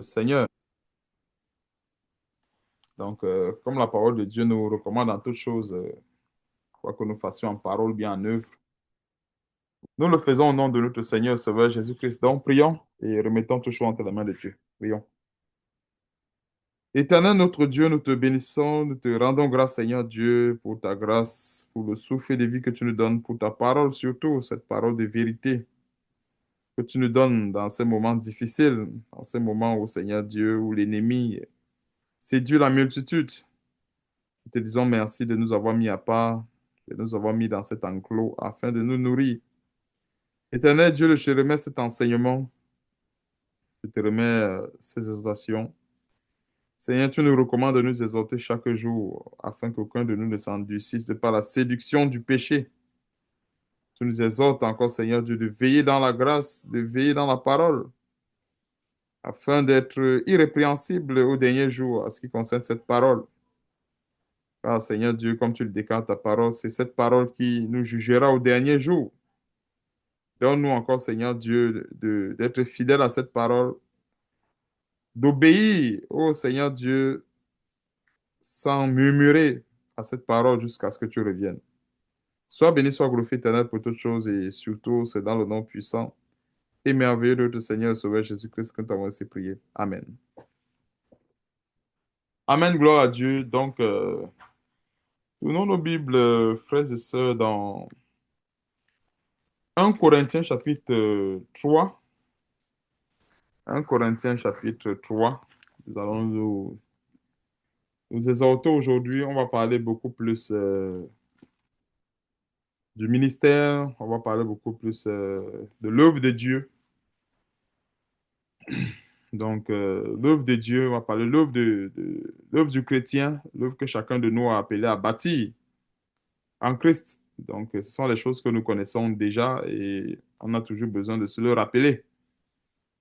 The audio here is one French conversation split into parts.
Seigneur. Donc, comme la parole de Dieu nous recommande en toutes choses, quoi que nous fassions en parole, bien en œuvre, nous le faisons au nom de notre Seigneur Sauveur Jésus-Christ. Donc, prions et remettons toutes choses entre les mains de Dieu. Prions. Éternel notre Dieu, nous te bénissons, nous te rendons grâce, Seigneur Dieu, pour ta grâce, pour le souffle de vie que tu nous donnes, pour ta parole, surtout cette parole de vérité que tu nous donnes dans ces moments difficiles, dans ces moments où, Seigneur Dieu, où l'ennemi séduit la multitude. Nous te disons merci de nous avoir mis à part, de nous avoir mis dans cet enclos afin de nous nourrir. Éternel Dieu, je te remets cet enseignement, je te remets ces exhortations. Seigneur, tu nous recommandes de nous exhorter chaque jour afin qu'aucun de nous ne s'endurcisse de par la séduction du péché. Tu nous exhortes encore, Seigneur Dieu, de veiller dans la grâce, de veiller dans la parole, afin d'être irrépréhensible au dernier jour à ce qui concerne cette parole. Car, Seigneur Dieu, comme tu le déclares ta parole, c'est cette parole qui nous jugera au dernier jour. Donne-nous encore, Seigneur Dieu, d'être fidèles à cette parole, d'obéir, ô Seigneur Dieu, sans murmurer à cette parole jusqu'à ce que tu reviennes. Sois béni, sois glorifié, éternel, pour toutes choses et surtout, c'est dans le nom puissant et merveilleux de notre Seigneur et Sauveur Jésus-Christ que nous t'avons ainsi prié. Amen. Amen, gloire à Dieu. Donc, tournons nos Bibles, frères et sœurs, dans 1 Corinthiens chapitre 3. 1 Corinthiens chapitre 3. Nous allons nous exhorter aujourd'hui. On va parler beaucoup plus du ministère. On va parler beaucoup plus de l'œuvre de Dieu. Donc, l'œuvre de Dieu, on va parler de l'œuvre du chrétien, l'œuvre que chacun de nous a appelé à bâtir en Christ. Donc, ce sont les choses que nous connaissons déjà et on a toujours besoin de se le rappeler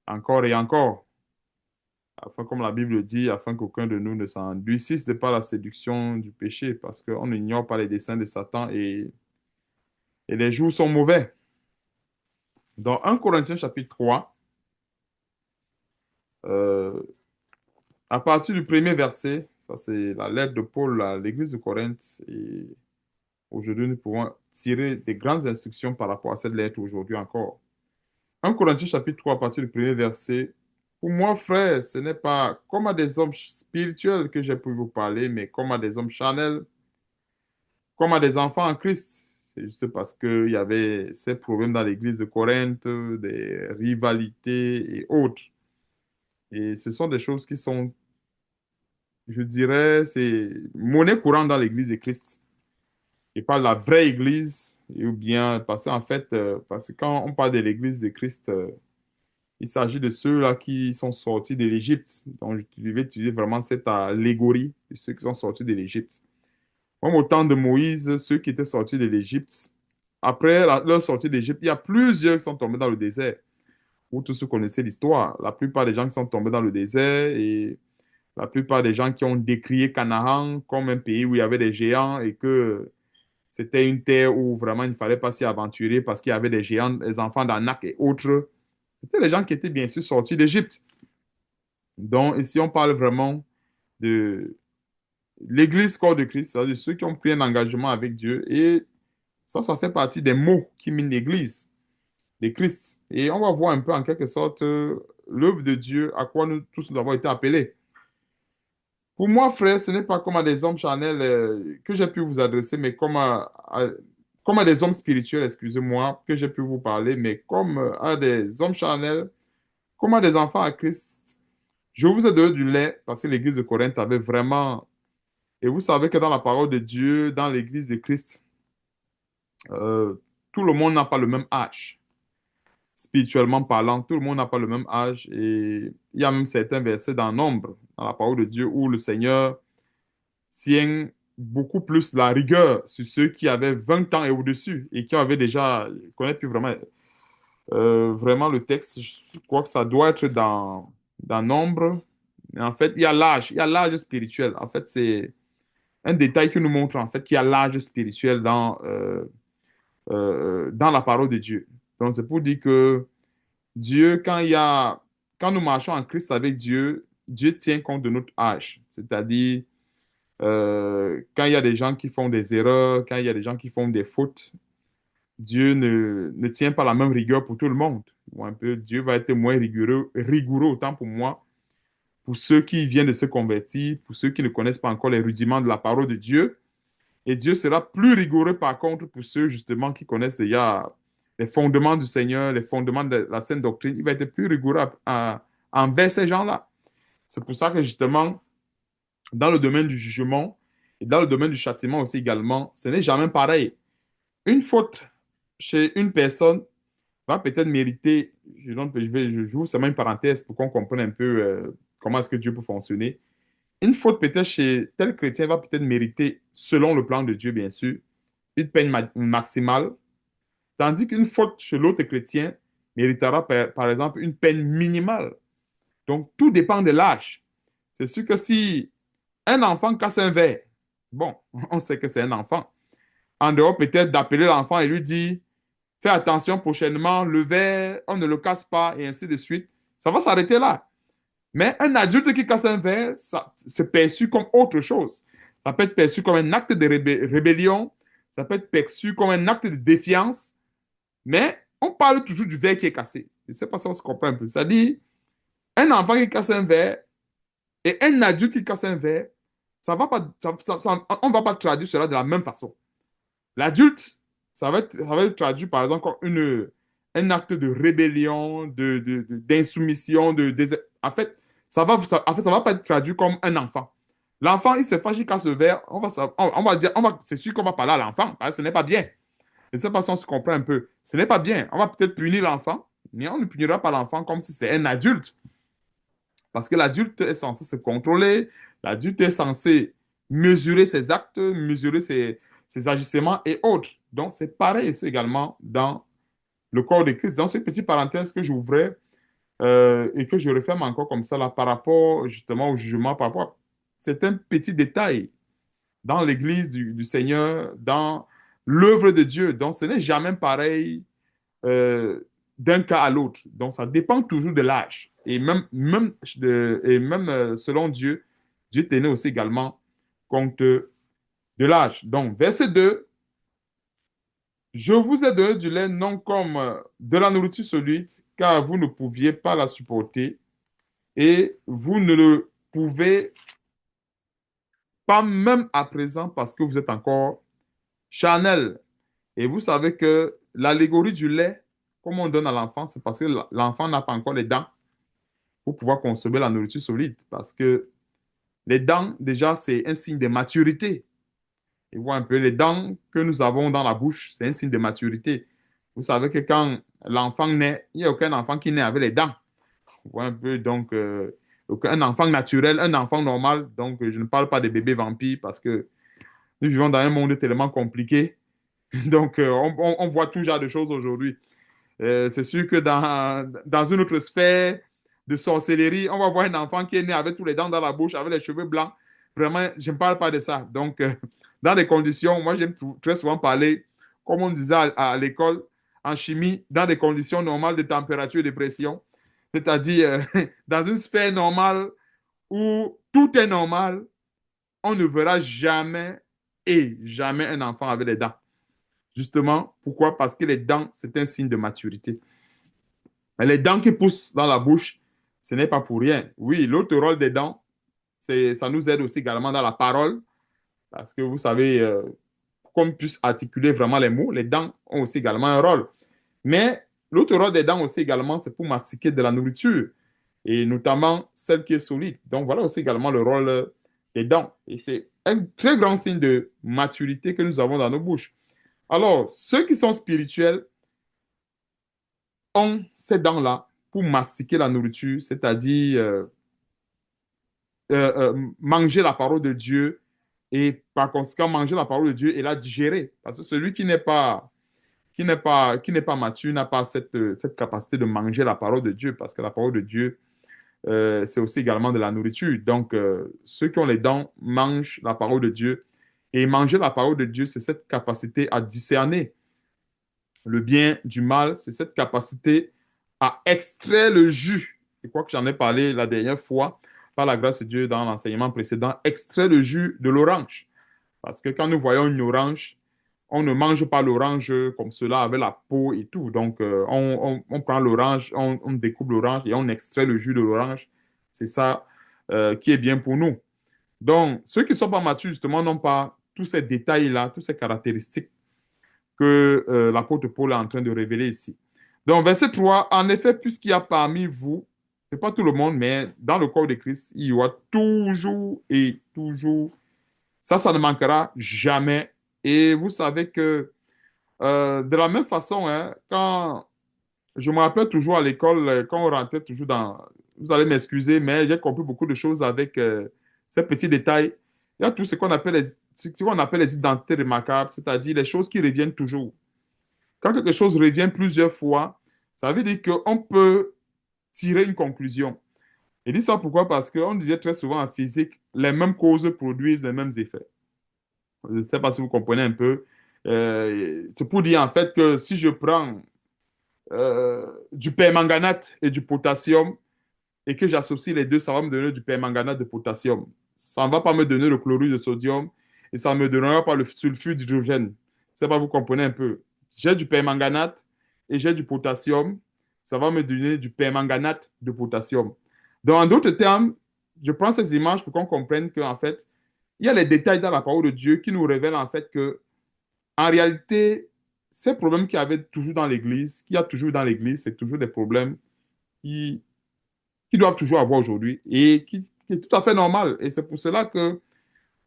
encore et encore, afin, comme la Bible dit, afin qu'aucun de nous ne s'enduisisse de par la séduction du péché, parce qu'on n'ignore pas les desseins de Satan et les jours sont mauvais. Dans 1 Corinthiens chapitre 3, euh, à partir du premier verset, ça c'est la lettre de Paul à l'église de Corinthe, et aujourd'hui nous pouvons tirer des grandes instructions par rapport à cette lettre aujourd'hui encore. 1 Corinthiens chapitre 3, à partir du premier verset, pour moi, frère, ce n'est pas comme à des hommes spirituels que j'ai pu vous parler, mais comme à des hommes charnels, comme à des enfants en Christ. C'est juste parce qu'il y avait ces problèmes dans l'église de Corinthe, des rivalités et autres. Et ce sont des choses qui sont, je dirais, c'est monnaie courante dans l'église de Christ. Et pas la vraie église, ou bien, parce qu'en fait, parce que quand on parle de l'église de Christ, il s'agit de ceux-là qui sont sortis de l'Égypte. Donc, je vais utiliser vraiment cette allégorie de ceux qui sont sortis de l'Égypte. Comme au temps de Moïse, ceux qui étaient sortis de l'Égypte, après leur sortie d'Égypte, il y a plusieurs qui sont tombés dans le désert. Vous tous connaissez l'histoire. La plupart des gens qui sont tombés dans le désert et la plupart des gens qui ont décrié Canaan comme un pays où il y avait des géants et que c'était une terre où vraiment il ne fallait pas s'y aventurer parce qu'il y avait des géants, des enfants d'Anak et autres. C'était les gens qui étaient bien sûr sortis d'Égypte. Donc ici, on parle vraiment de l'Église corps de Christ, c'est-à-dire ceux qui ont pris un engagement avec Dieu. Et ça fait partie des mots qui minent l'Église de Christ. Et on va voir un peu en quelque sorte l'œuvre de Dieu, à quoi nous tous nous avons été appelés. Pour moi, frère, ce n'est pas comme à des hommes charnels que j'ai pu vous adresser, mais comme à des hommes spirituels, excusez-moi, que j'ai pu vous parler, mais comme à des hommes charnels, comme à des enfants à Christ. Je vous ai donné du lait parce que l'église de Corinthe avait vraiment... Et vous savez que dans la parole de Dieu, dans l'église de Christ, euh, tout le monde n'a pas le même âge. Spirituellement parlant, tout le monde n'a pas le même âge. Et il y a même certains versets dans Nombre, dans la parole de Dieu, où le Seigneur tient beaucoup plus la rigueur sur ceux qui avaient 20 ans et au-dessus et qui avaient déjà, je ne connais plus vraiment, vraiment le texte, je crois que ça doit être dans Nombre. Mais en fait, il y a l'âge spirituel. En fait, c'est un détail qui nous montre en fait qu'il y a l'âge spirituel dans la parole de Dieu. Donc, c'est pour dire que Dieu, quand il y a quand nous marchons en Christ avec Dieu, Dieu tient compte de notre âge. C'est-à-dire, quand il y a des gens qui font des erreurs, quand il y a des gens qui font des fautes, Dieu ne tient pas la même rigueur pour tout le monde. Ou un peu, Dieu va être moins rigoureux autant pour moi, pour ceux qui viennent de se convertir, pour ceux qui ne connaissent pas encore les rudiments de la parole de Dieu. Et Dieu sera plus rigoureux, par contre, pour ceux justement qui connaissent déjà les fondements du Seigneur, les fondements de la sainte doctrine. Il va être plus rigoureux envers ces gens-là. C'est pour ça que justement, dans le domaine du jugement et dans le domaine du châtiment aussi également, ce n'est jamais pareil. Une faute chez une personne va peut-être mériter, je joue seulement une parenthèse pour qu'on comprenne un peu comment est-ce que Dieu peut fonctionner. Une faute peut-être chez tel chrétien va peut-être mériter, selon le plan de Dieu bien sûr, une peine maximale, tandis qu'une faute chez l'autre chrétien méritera par exemple une peine minimale. Donc tout dépend de l'âge. C'est sûr que si un enfant casse un verre, bon, on sait que c'est un enfant. En dehors peut-être d'appeler l'enfant et lui dire, fais attention prochainement, le verre, on ne le casse pas, et ainsi de suite. Ça va s'arrêter là. Mais un adulte qui casse un verre, ça, c'est perçu comme autre chose. Ça peut être perçu comme un acte de rébellion, ça peut être perçu comme un acte de défiance, mais on parle toujours du verre qui est cassé. Je ne sais pas si on se comprend un peu. Ça dit, un enfant qui casse un verre et un adulte qui casse un verre, ça va pas, on ne va pas traduire cela de la même façon. L'adulte, ça va être traduit par exemple comme un acte de rébellion, d'insoumission, en fait, en fait, ça va pas être traduit comme un enfant. L'enfant, il se fâche, il casse le verre, on va dire, c'est sûr qu'on va parler à l'enfant, parce que ce n'est pas bien. De cette façon, on se comprend un peu. Ce n'est pas bien. On va peut-être punir l'enfant, mais on ne punira pas l'enfant comme si c'était un adulte. Parce que l'adulte est censé se contrôler, l'adulte est censé mesurer ses actes, mesurer ses agissements et autres. Donc, c'est pareil c'est également dans le corps de Christ. Dans cette petite parenthèse que j'ouvrais et que je referme encore comme ça là, par rapport justement au jugement, par rapport, c'est un petit détail dans l'Église du Seigneur, dans l'œuvre de Dieu. Donc, ce n'est jamais pareil d'un cas à l'autre. Donc, ça dépend toujours de l'âge. Et même selon Dieu, Dieu tenait aussi également compte de l'âge. Donc, verset 2, je vous ai donné du lait non comme de la nourriture solide, car vous ne pouviez pas la supporter, et vous ne le pouvez pas même à présent parce que vous êtes encore charnel. Et vous savez que l'allégorie du lait, comme on donne à l'enfant, c'est parce que l'enfant n'a pas encore les dents pour pouvoir consommer la nourriture solide. Parce que les dents, déjà, c'est un signe de maturité. Et voit un peu les dents que nous avons dans la bouche, c'est un signe de maturité. Vous savez que quand l'enfant naît, il n'y a aucun enfant qui naît avec les dents. Vous voyez un peu, donc, un enfant naturel, un enfant normal. Donc, je ne parle pas des bébés vampires parce que nous vivons dans un monde tellement compliqué. Donc, on voit tout genre de choses aujourd'hui. C'est sûr que dans une autre sphère de sorcellerie, on va voir un enfant qui est né avec tous les dents dans la bouche, avec les cheveux blancs. Vraiment, je ne parle pas de ça. Donc, dans des conditions, moi, j'aime très souvent parler, comme on disait à l'école, en chimie, dans des conditions normales de température et de pression. C'est-à-dire, dans une sphère normale où tout est normal, on ne verra jamais et jamais un enfant avec des dents. Justement, pourquoi? Parce que les dents, c'est un signe de maturité. Mais les dents qui poussent dans la bouche, ce n'est pas pour rien. Oui, l'autre rôle des dents, ça nous aide aussi également dans la parole, parce que vous savez, pour qu'on puisse articuler vraiment les mots, les dents ont aussi également un rôle. Mais l'autre rôle des dents aussi également, c'est pour mastiquer de la nourriture, et notamment celle qui est solide. Donc voilà aussi également le rôle des dents. Et c'est un très grand signe de maturité que nous avons dans nos bouches. Alors, ceux qui sont spirituels ont ces dents-là pour mastiquer la nourriture, c'est-à-dire manger la parole de Dieu et par conséquent manger la parole de Dieu et la digérer. Parce que celui qui n'est pas mature n'a pas cette capacité de manger la parole de Dieu parce que la parole de Dieu, c'est aussi également de la nourriture. Donc, ceux qui ont les dents mangent la parole de Dieu et manger la parole de Dieu, c'est cette capacité à discerner le bien du mal, c'est cette capacité à extraire le jus. je crois que j'en ai parlé la dernière fois, par la grâce de Dieu, dans l'enseignement précédent, extrait le jus de l'orange. Parce que quand nous voyons une orange, on ne mange pas l'orange comme cela avec la peau et tout. Donc, on prend l'orange, on découpe l'orange et on extrait le jus de l'orange. C'est ça qui est bien pour nous. Donc, ceux qui ne sont pas matures, justement, n'ont pas tous ces détails-là, toutes ces caractéristiques que l'apôtre Paul est en train de révéler ici. Donc, verset 3, en effet, puisqu'il y a parmi vous, ce n'est pas tout le monde, mais dans le corps de Christ, il y aura toujours et toujours, ça ne manquera jamais. Et vous savez que de la même façon, hein, quand je me rappelle toujours à l'école, quand on rentrait toujours dans, vous allez m'excuser, mais j'ai compris beaucoup de choses avec ces petits détails. Il y a tout ce qu'on appelle les identités remarquables, c'est-à-dire les choses qui reviennent toujours. Quand quelque chose revient plusieurs fois, ça veut dire qu'on peut tirer une conclusion. Et dit ça pourquoi? Parce qu'on disait très souvent en physique, les mêmes causes produisent les mêmes effets. Je ne sais pas si vous comprenez un peu. C'est pour dire en fait que si je prends du permanganate et du potassium et que j'associe les deux, ça va me donner du permanganate de potassium. Ça ne va pas me donner le chlorure de sodium et ça ne me donnera pas le sulfure d'hydrogène. Je ne sais pas, vous comprenez un peu. J'ai du permanganate et j'ai du potassium. Ça va me donner du permanganate de potassium. Donc, en d'autres termes, je prends ces images pour qu'on comprenne qu'en fait, il y a les détails dans la parole de Dieu qui nous révèlent en fait que, en réalité, ces problèmes qu'il y avait toujours dans l'Église, qu'il y a toujours dans l'Église, c'est toujours des problèmes qui, qui doivent toujours avoir aujourd'hui et qui est tout à fait normal. Et c'est pour cela que,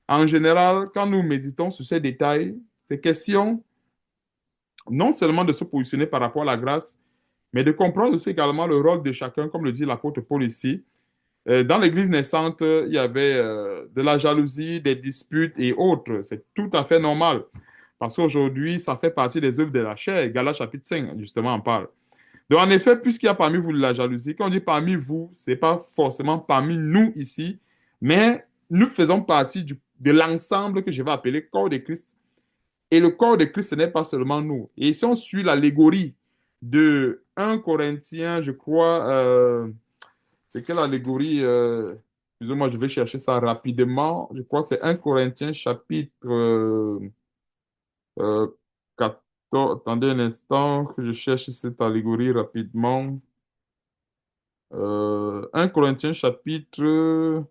en général, quand nous méditons sur ces détails, ces questions, non seulement de se positionner par rapport à la grâce, mais de comprendre aussi également le rôle de chacun, comme le dit l'apôtre Paul ici. Dans l'Église naissante, il y avait de la jalousie, des disputes et autres. C'est tout à fait normal. Parce qu'aujourd'hui, ça fait partie des œuvres de la chair. Galates chapitre 5, justement, en parle. Donc, en effet, puisqu'il y a parmi vous de la jalousie, quand on dit parmi vous, ce n'est pas forcément parmi nous ici, mais nous faisons partie de l'ensemble que je vais appeler corps de Christ. Et le corps de Christ, ce n'est pas seulement nous. Et si on suit l'allégorie de 1 Corinthiens, je crois, c'est quelle allégorie excusez-moi, je vais chercher ça rapidement. Je crois que c'est 1 Corinthiens chapitre euh, 14. Attendez un instant que je cherche cette allégorie rapidement. 1 Corinthiens chapitre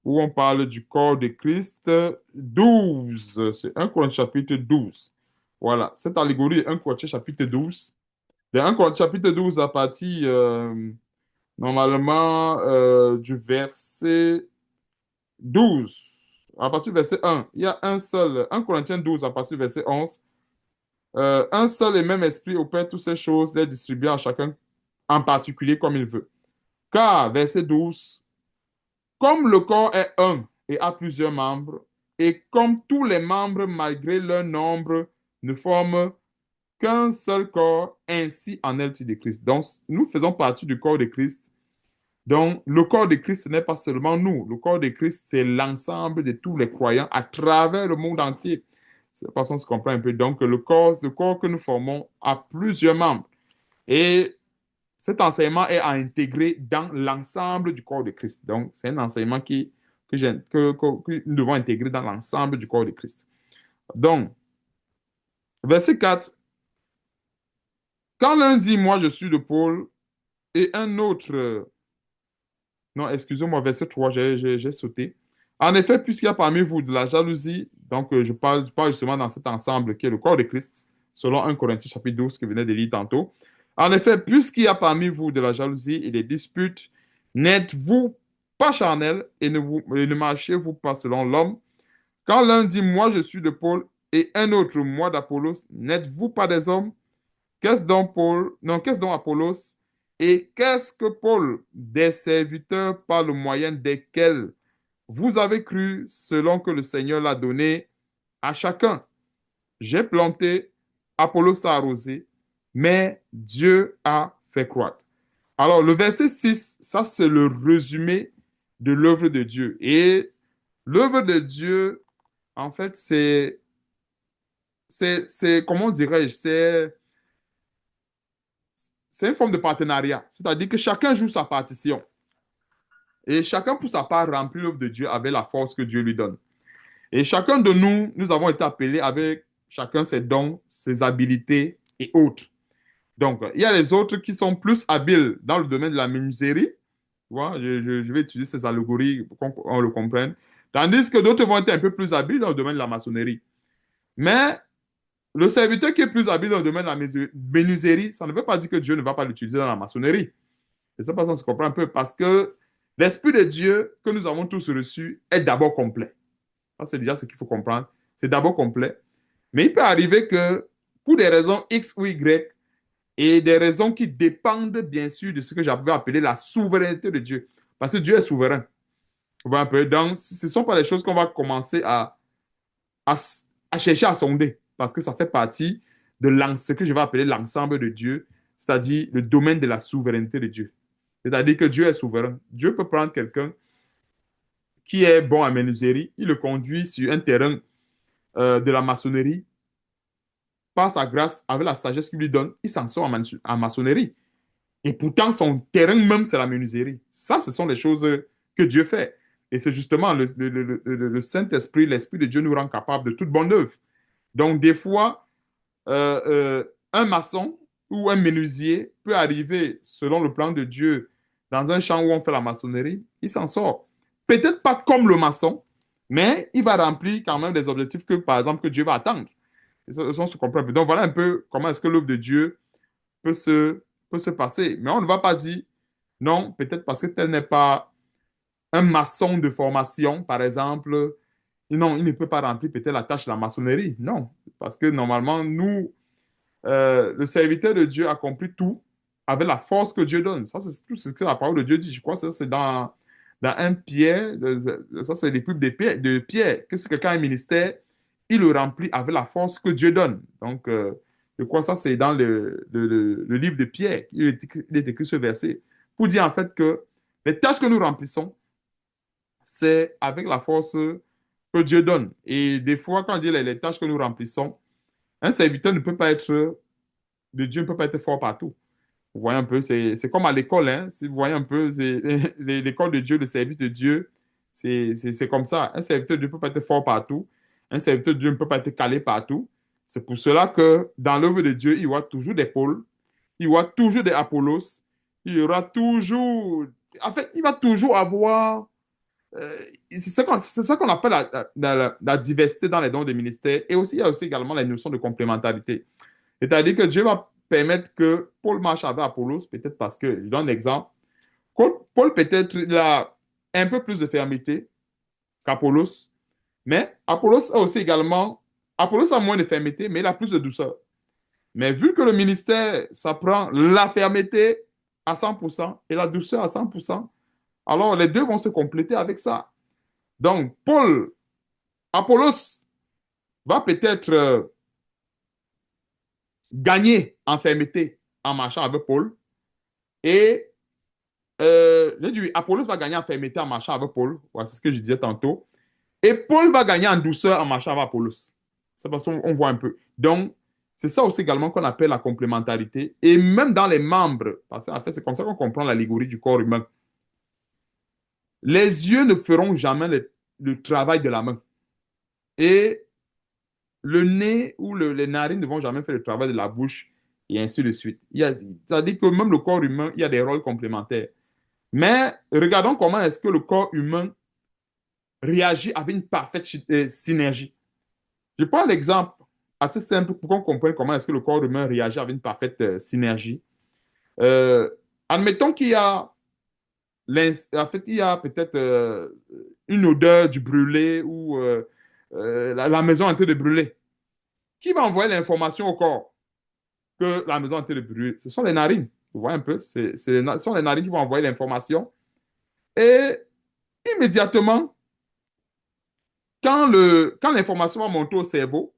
où on parle du corps de Christ 12. C'est 1 Corinthiens chapitre 12. Voilà, cette allégorie est 1 Corinthiens chapitre 12. De 1 Corinthiens chapitre 12 à partir normalement du verset 12. À partir du verset 1, il y a un seul, 1 Corinthiens 12 à partir du verset 11. Un seul et même esprit opère toutes ces choses, les distribue à chacun en particulier comme il veut. Car, verset 12, comme le corps est un et a plusieurs membres, et comme tous les membres, malgré leur nombre, ne forment qu'un seul corps, ainsi en est-il de Christ. Donc, nous faisons partie du corps de Christ. Donc, le corps de Christ, ce n'est pas seulement nous. Le corps de Christ, c'est l'ensemble de tous les croyants à travers le monde entier. C'est la façon de se comprend un peu. Donc, le corps que nous formons a plusieurs membres. Et cet enseignement est à intégrer dans l'ensemble du corps de Christ. Donc, c'est un enseignement que nous devons intégrer dans l'ensemble du corps de Christ. Donc, verset 4. Quand l'un dit, moi je suis de Paul, et un autre, non, excusez-moi, verset 3, j'ai sauté. En effet, puisqu'il y a parmi vous de la jalousie, donc je parle justement dans cet ensemble qui est le corps de Christ, selon 1 Corinthiens chapitre 12 que venait de lire tantôt. En effet, puisqu'il y a parmi vous de la jalousie et des disputes, n'êtes-vous pas charnel et ne marchez-vous pas selon l'homme? Quand l'un dit, moi je suis de Paul, et un autre, moi d'Apollos, n'êtes-vous pas des hommes? Qu'est-ce donc Paul? Non, qu'est-ce donc Apollos? Et qu'est-ce que Paul? Des serviteurs par le moyen desquels vous avez cru selon que le Seigneur l'a donné à chacun. J'ai planté, Apollos a arrosé, mais Dieu a fait croître. Alors, le verset 6, ça c'est le résumé de l'œuvre de Dieu. Et l'œuvre de Dieu, en fait, comment dirais-je, c'est une forme de partenariat. C'est-à-dire que chacun joue sa partition. Et chacun, pour sa part, remplit l'œuvre de Dieu avec la force que Dieu lui donne. Et chacun de nous, nous avons été appelés avec chacun ses dons, ses habilités et autres. Donc, il y a les autres qui sont plus habiles dans le domaine de la menuiserie. Tu vois, je vais utiliser ces allégories pour qu'on le comprenne. Tandis que d'autres vont être un peu plus habiles dans le domaine de la maçonnerie. Mais le serviteur qui est plus habile dans le domaine de la menuiserie, ça ne veut pas dire que Dieu ne va pas l'utiliser dans la maçonnerie. Et ça, on se comprend un peu parce que l'Esprit de Dieu que nous avons tous reçu est d'abord complet. Ça, c'est déjà ce qu'il faut comprendre. C'est d'abord complet. Mais il peut arriver que pour des raisons X ou Y et des raisons qui dépendent bien sûr de ce que j'avais appelé la souveraineté de Dieu. Parce que Dieu est souverain. On va un peu. Donc, ce ne sont pas les choses qu'on va commencer à, à chercher à sonder. Parce que ça fait partie de ce que je vais appeler l'ensemble de Dieu, c'est-à-dire le domaine de la souveraineté de Dieu. C'est-à-dire que Dieu est souverain. Dieu peut prendre quelqu'un qui est bon à menuiserie, il le conduit sur un terrain de la maçonnerie, par sa grâce, avec la sagesse qu'il lui donne, il s'en sort en maçonnerie. Et pourtant, son terrain même, c'est la menuiserie. Ça, ce sont les choses que Dieu fait. Et c'est justement le Saint-Esprit, l'Esprit de Dieu nous rend capable de toute bonne œuvre. Donc, des fois, un maçon ou un menuisier peut arriver, selon le plan de Dieu, dans un champ où on fait la maçonnerie, il s'en sort. Peut-être pas comme le maçon, mais il va remplir quand même des objectifs que, par exemple, que Dieu va attendre. Et ça, on se comprend un peu. Donc, voilà un peu comment est-ce que l'œuvre de Dieu peut se passer. Mais on ne va pas dire, non, peut-être parce que tel n'est pas un maçon de formation, par exemple, non, il ne peut pas remplir peut-être la tâche de la maçonnerie. Non, parce que normalement, nous, le serviteur de Dieu accomplit tout avec la force que Dieu donne. Ça, c'est tout ce que la parole de Dieu dit. Je crois que ça, c'est dans un Pierre, ça, c'est l'épître de Pierre, que si quelqu'un a un ministère, il le remplit avec la force que Dieu donne. Donc, je crois que ça, c'est dans le livre de Pierre. Il est écrit ce verset pour dire en fait que les tâches que nous remplissons, c'est avec la force que Dieu donne. Et des fois, quand on dit les tâches que nous remplissons, un serviteur ne peut pas être de Dieu, ne peut pas être fort partout. Vous voyez un peu, c'est comme à l'école, hein. Si vous voyez un peu, l'école de Dieu, le service de Dieu, c'est comme ça. Un serviteur de Dieu ne peut pas être fort partout. Un serviteur de Dieu ne peut pas être calé partout. C'est pour cela que dans l'œuvre de Dieu, il y aura toujours des Paul, il y aura toujours des Apollos, il y aura toujours... En fait, il va toujours avoir... c'est ça qu'on appelle la diversité dans les dons des ministères. Et aussi, il y a aussi également la notion de complémentarité. C'est-à-dire que Dieu va permettre que Paul marche avec Apollos, peut-être parce que, je donne un exemple, Paul peut-être il a un peu plus de fermeté qu'Apollos, mais Apollos a aussi également, Apollos a moins de fermeté, mais il a plus de douceur. Mais vu que le ministère, ça prend la fermeté à 100% et la douceur à 100%, alors les deux vont se compléter avec ça. Donc, Apollos va peut-être gagner en fermeté en marchant avec Paul. Et j'ai dit, Apollos va gagner en fermeté en marchant avec Paul. Voilà, c'est ce que je disais tantôt. Et Paul va gagner en douceur en marchant avec Apollos. C'est parce qu'on voit un peu. Donc, c'est ça aussi également qu'on appelle la complémentarité. Et même dans les membres, parce qu'en fait, c'est comme ça qu'on comprend l'allégorie du corps humain. Les yeux ne feront jamais le travail de la main. Et le nez ou les narines ne vont jamais faire le travail de la bouche, et ainsi de suite. C'est-à-dire que même le corps humain, il y a des rôles complémentaires. Mais regardons comment est-ce que le corps humain réagit avec une parfaite synergie. Je prends l'exemple assez simple pour qu'on comprenne comment est-ce que le corps humain réagit avec une parfaite synergie. Euh, Admettons qu'il y a, en fait, il y a peut-être une odeur du brûlé ou la maison est en train de brûler. Qui va envoyer l'information au corps que la maison est en train de brûler? Ce sont les narines. Vous voyez un peu? Ce sont les narines qui vont envoyer l'information. Et immédiatement, quand l'information va monter au cerveau,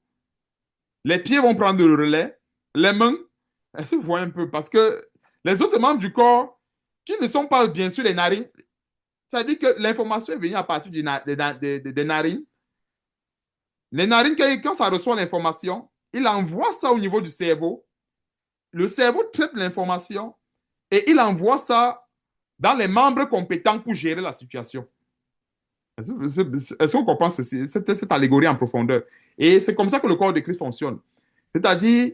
les pieds vont prendre le relais, les mains, est-ce que vous voyez un peu? Parce que les autres membres du corps, qui ne sont pas bien sûr les narines, ça veut dire que l'information est venue à partir des narines. Les narines, quand ça reçoit l'information, il envoie ça au niveau du cerveau. le cerveau traite l'information et il envoie ça dans les membres compétents pour gérer la situation. Est-ce qu'on comprend ceci, cette allégorie en profondeur? Et c'est comme ça que le corps de Christ fonctionne. C'est-à-dire,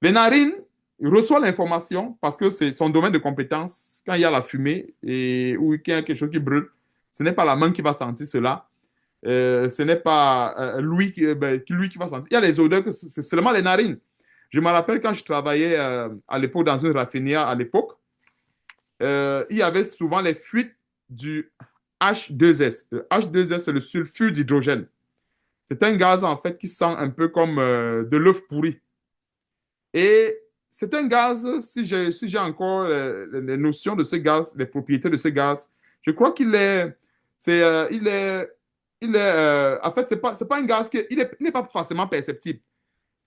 les narines reçoivent l'information parce que c'est son domaine de compétence. Quand il y a la fumée ou qu'il y a quelque chose qui brûle, ce n'est pas la main qui va sentir cela. Ce n'est pas lui qui va sentir. Il y a les odeurs que c'est seulement les narines. Je me rappelle quand je travaillais à l'époque dans une raffinerie à l'époque, il y avait souvent les fuites du H2S. Le H2S, c'est le sulfure d'hydrogène. C'est un gaz en fait qui sent un peu comme de l'œuf pourri. Et c'est un gaz, si j'ai encore les notions de ce gaz, les propriétés de ce gaz, je crois qu'il est, c'est, en fait, c'est pas un gaz il n'est pas forcément perceptible.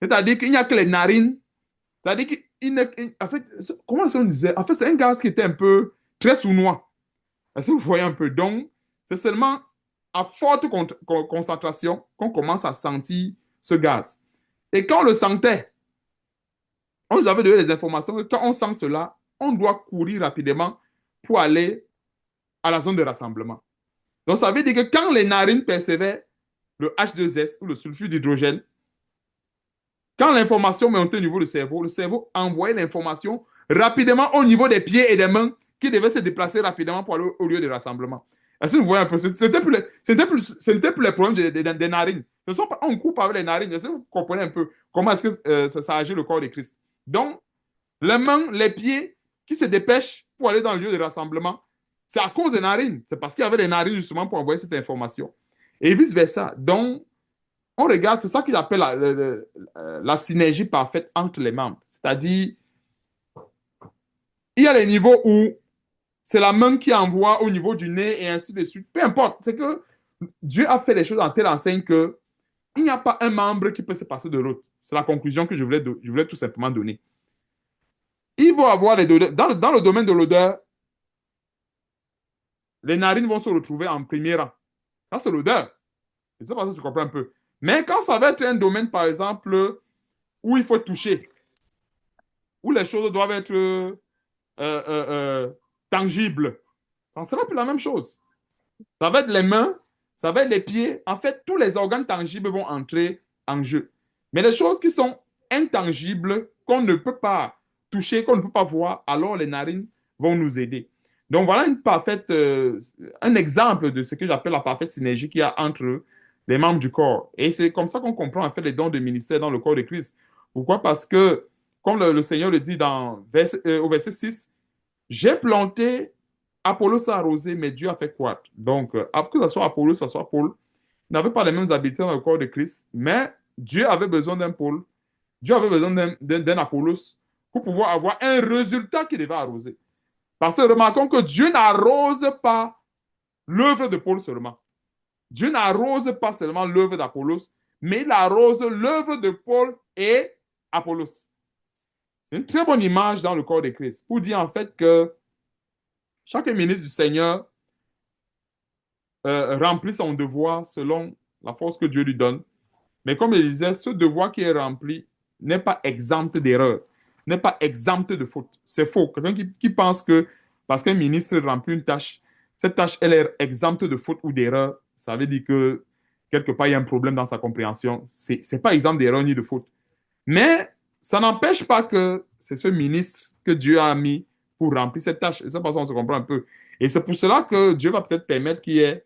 C'est-à-dire qu'il n'y a que les narines. C'est-à-dire en fait, comment ça on disait? En fait, c'est un gaz qui était un peu très sournois. Est-ce que vous voyez un peu? Donc, c'est seulement à forte concentration qu'on commence à sentir ce gaz. Et quand on le sentait, on nous avait donné les informations que quand on sent cela, on doit courir rapidement pour aller à la zone de rassemblement. Donc, ça veut dire que quand les narines percevaient le H2S ou le sulfure d'hydrogène, quand l'information montait au niveau du cerveau, le cerveau envoyait l'information rapidement au niveau des pieds et des mains qui devaient se déplacer rapidement pour aller au lieu de rassemblement. Est-ce que vous voyez un peu? Ce n'était plus les problèmes des narines. On coupe avec les narines. Est-ce que vous comprenez un peu comment est-ce que ça agit le corps de Christ? Donc, les mains, les pieds qui se dépêchent pour aller dans le lieu de rassemblement, c'est à cause des narines. C'est parce qu'il y avait les narines justement pour envoyer cette information. Et vice-versa. Donc, on regarde, c'est ça qu'il appelle la synergie parfaite entre les membres. C'est-à-dire, il y a les niveaux où c'est la main qui envoie au niveau du nez et ainsi de suite. Peu importe. C'est que Dieu a fait les choses en telle enseigne que il n'y a pas un membre qui peut se passer de l'autre. C'est la conclusion que je voulais tout simplement donner. Il va avoir les odeurs. Dans le domaine de l'odeur, les narines vont se retrouver en premier rang. Ça, c'est l'odeur. Je ne sais pas si tu comprends un peu. Mais quand ça va être un domaine, par exemple, où il faut toucher, où les choses doivent être tangibles, ça ne sera plus la même chose. Ça va être les mains, ça va être les pieds. En fait, tous les organes tangibles vont entrer en jeu. Mais les choses qui sont intangibles, qu'on ne peut pas toucher, qu'on ne peut pas voir, alors les narines vont nous aider. Donc voilà un exemple de ce que j'appelle la parfaite synergie qu'il y a entre les membres du corps. Et c'est comme ça qu'on comprend en fait les dons de ministère dans le corps de Christ. Pourquoi? Parce que, comme le Seigneur le dit au verset 6, j'ai planté, Apollos a arrosé, mais Dieu a fait croître. Donc, que ce soit Apollos, que ce soit Paul, ils n'avaient pas les mêmes habiletés dans le corps de Christ, mais Dieu avait besoin d'un Paul, Dieu avait besoin d'un Apollos pour pouvoir avoir un résultat qui devait arroser. Parce que remarquons que Dieu n'arrose pas l'œuvre de Paul seulement. Dieu n'arrose pas seulement l'œuvre d'Apollos, mais il arrose l'œuvre de Paul et Apollos. C'est une très bonne image dans le corps de Christ pour dire en fait que chaque ministre du Seigneur remplit son devoir selon la force que Dieu lui donne. Mais comme je disais, ce devoir qui est rempli n'est pas exempt d'erreur, n'est pas exempt de faute. C'est faux. Quelqu'un qui pense que parce qu'un ministre remplit une tâche, cette tâche, elle est exempte de faute ou d'erreur, ça veut dire que quelque part, il y a un problème dans sa compréhension. C'est pas exempt d'erreur ni de faute. Mais ça n'empêche pas que c'est ce ministre que Dieu a mis pour remplir cette tâche. Et ça, par on se comprend un peu. Et c'est pour cela que Dieu va peut-être permettre qu'il y ait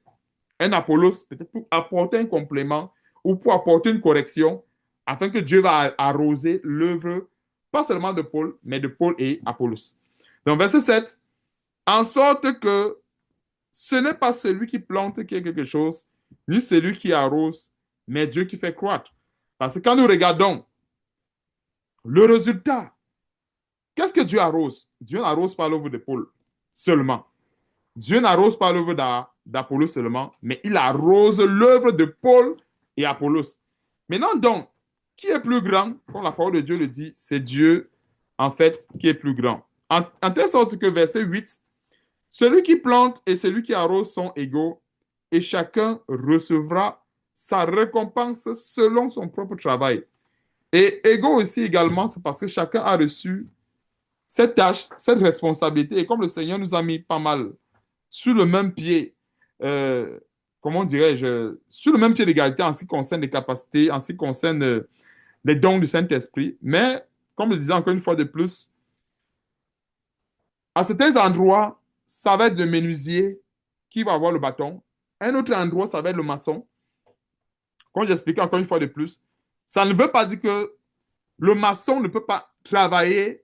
un Apollos, peut-être pour apporter un complément ou pour apporter une correction, afin que Dieu va arroser l'œuvre, pas seulement de Paul, mais de Paul et Apollos. Donc, verset 7, en sorte que ce n'est pas celui qui plante qui est quelque chose, ni celui qui arrose, mais Dieu qui fait croître. Parce que quand nous regardons le résultat, qu'est-ce que Dieu arrose? Dieu n'arrose pas l'œuvre de Paul seulement. Dieu n'arrose pas l'œuvre d'Apollos seulement, mais il arrose l'œuvre de Paul et Apollos. Maintenant donc, qui est plus grand? Comme la parole de Dieu le dit, c'est Dieu, en fait, qui est plus grand. En telle sorte que verset 8, celui qui plante et celui qui arrose sont égaux, et chacun recevra sa récompense selon son propre travail. Et égaux aussi également, c'est parce que chacun a reçu cette tâche, cette responsabilité. Et comme le Seigneur nous a mis pas mal sur le même pied, euh, comment dirais-je, sur le même pied d'égalité en ce qui concerne les capacités, en ce qui concerne les dons du Saint-Esprit. Mais, comme je le disais encore une fois de plus, à certains endroits, ça va être le menuisier qui va avoir le bâton. Un autre endroit, ça va être le maçon. Comme j'expliquais encore une fois de plus, ça ne veut pas dire que le maçon ne peut pas travailler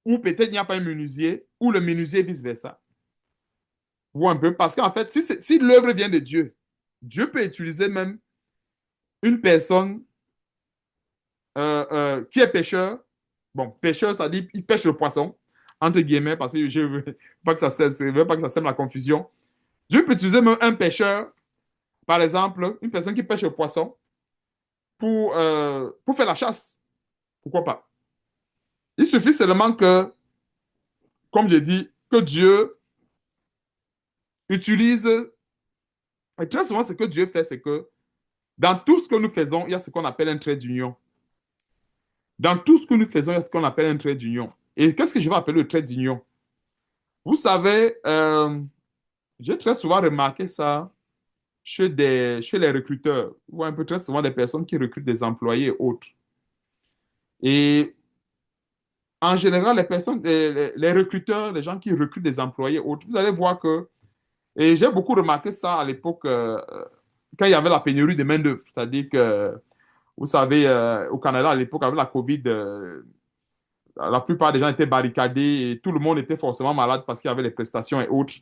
ou peut-être il n'y a pas un menuisier ou le menuisier vice-versa. Ou un peu, parce qu'en fait, si l'œuvre vient de Dieu, Dieu peut utiliser même une personne qui est pêcheur. Bon, pêcheur, ça dit il pêche le poisson, entre guillemets, parce que je ne veux pas que je veux pas que ça sème la confusion. Dieu peut utiliser même un pêcheur, par exemple, une personne qui pêche le poisson pour faire la chasse. Pourquoi pas? Il suffit seulement que, comme j'ai dit, que Dieu utilise. Et très souvent, ce que Dieu fait, c'est que dans tout ce que nous faisons, il y a ce qu'on appelle un trait d'union. Dans tout ce que nous faisons, il y a ce qu'on appelle un trait d'union. Et qu'est-ce que je vais appeler le trait d'union? Vous savez, j'ai très souvent remarqué ça chez les recruteurs, ou un peu très souvent des personnes qui recrutent des employés et autres. Et en général, les recruteurs, les gens qui recrutent des employés et autres, vous allez voir que, et j'ai beaucoup remarqué ça à l'époque, quand il y avait la pénurie de main-d'œuvre. C'est-à-dire que, vous savez, au Canada, à l'époque, avec la COVID, la plupart des gens étaient barricadés et tout le monde était forcément malade parce qu'il y avait les prestations et autres.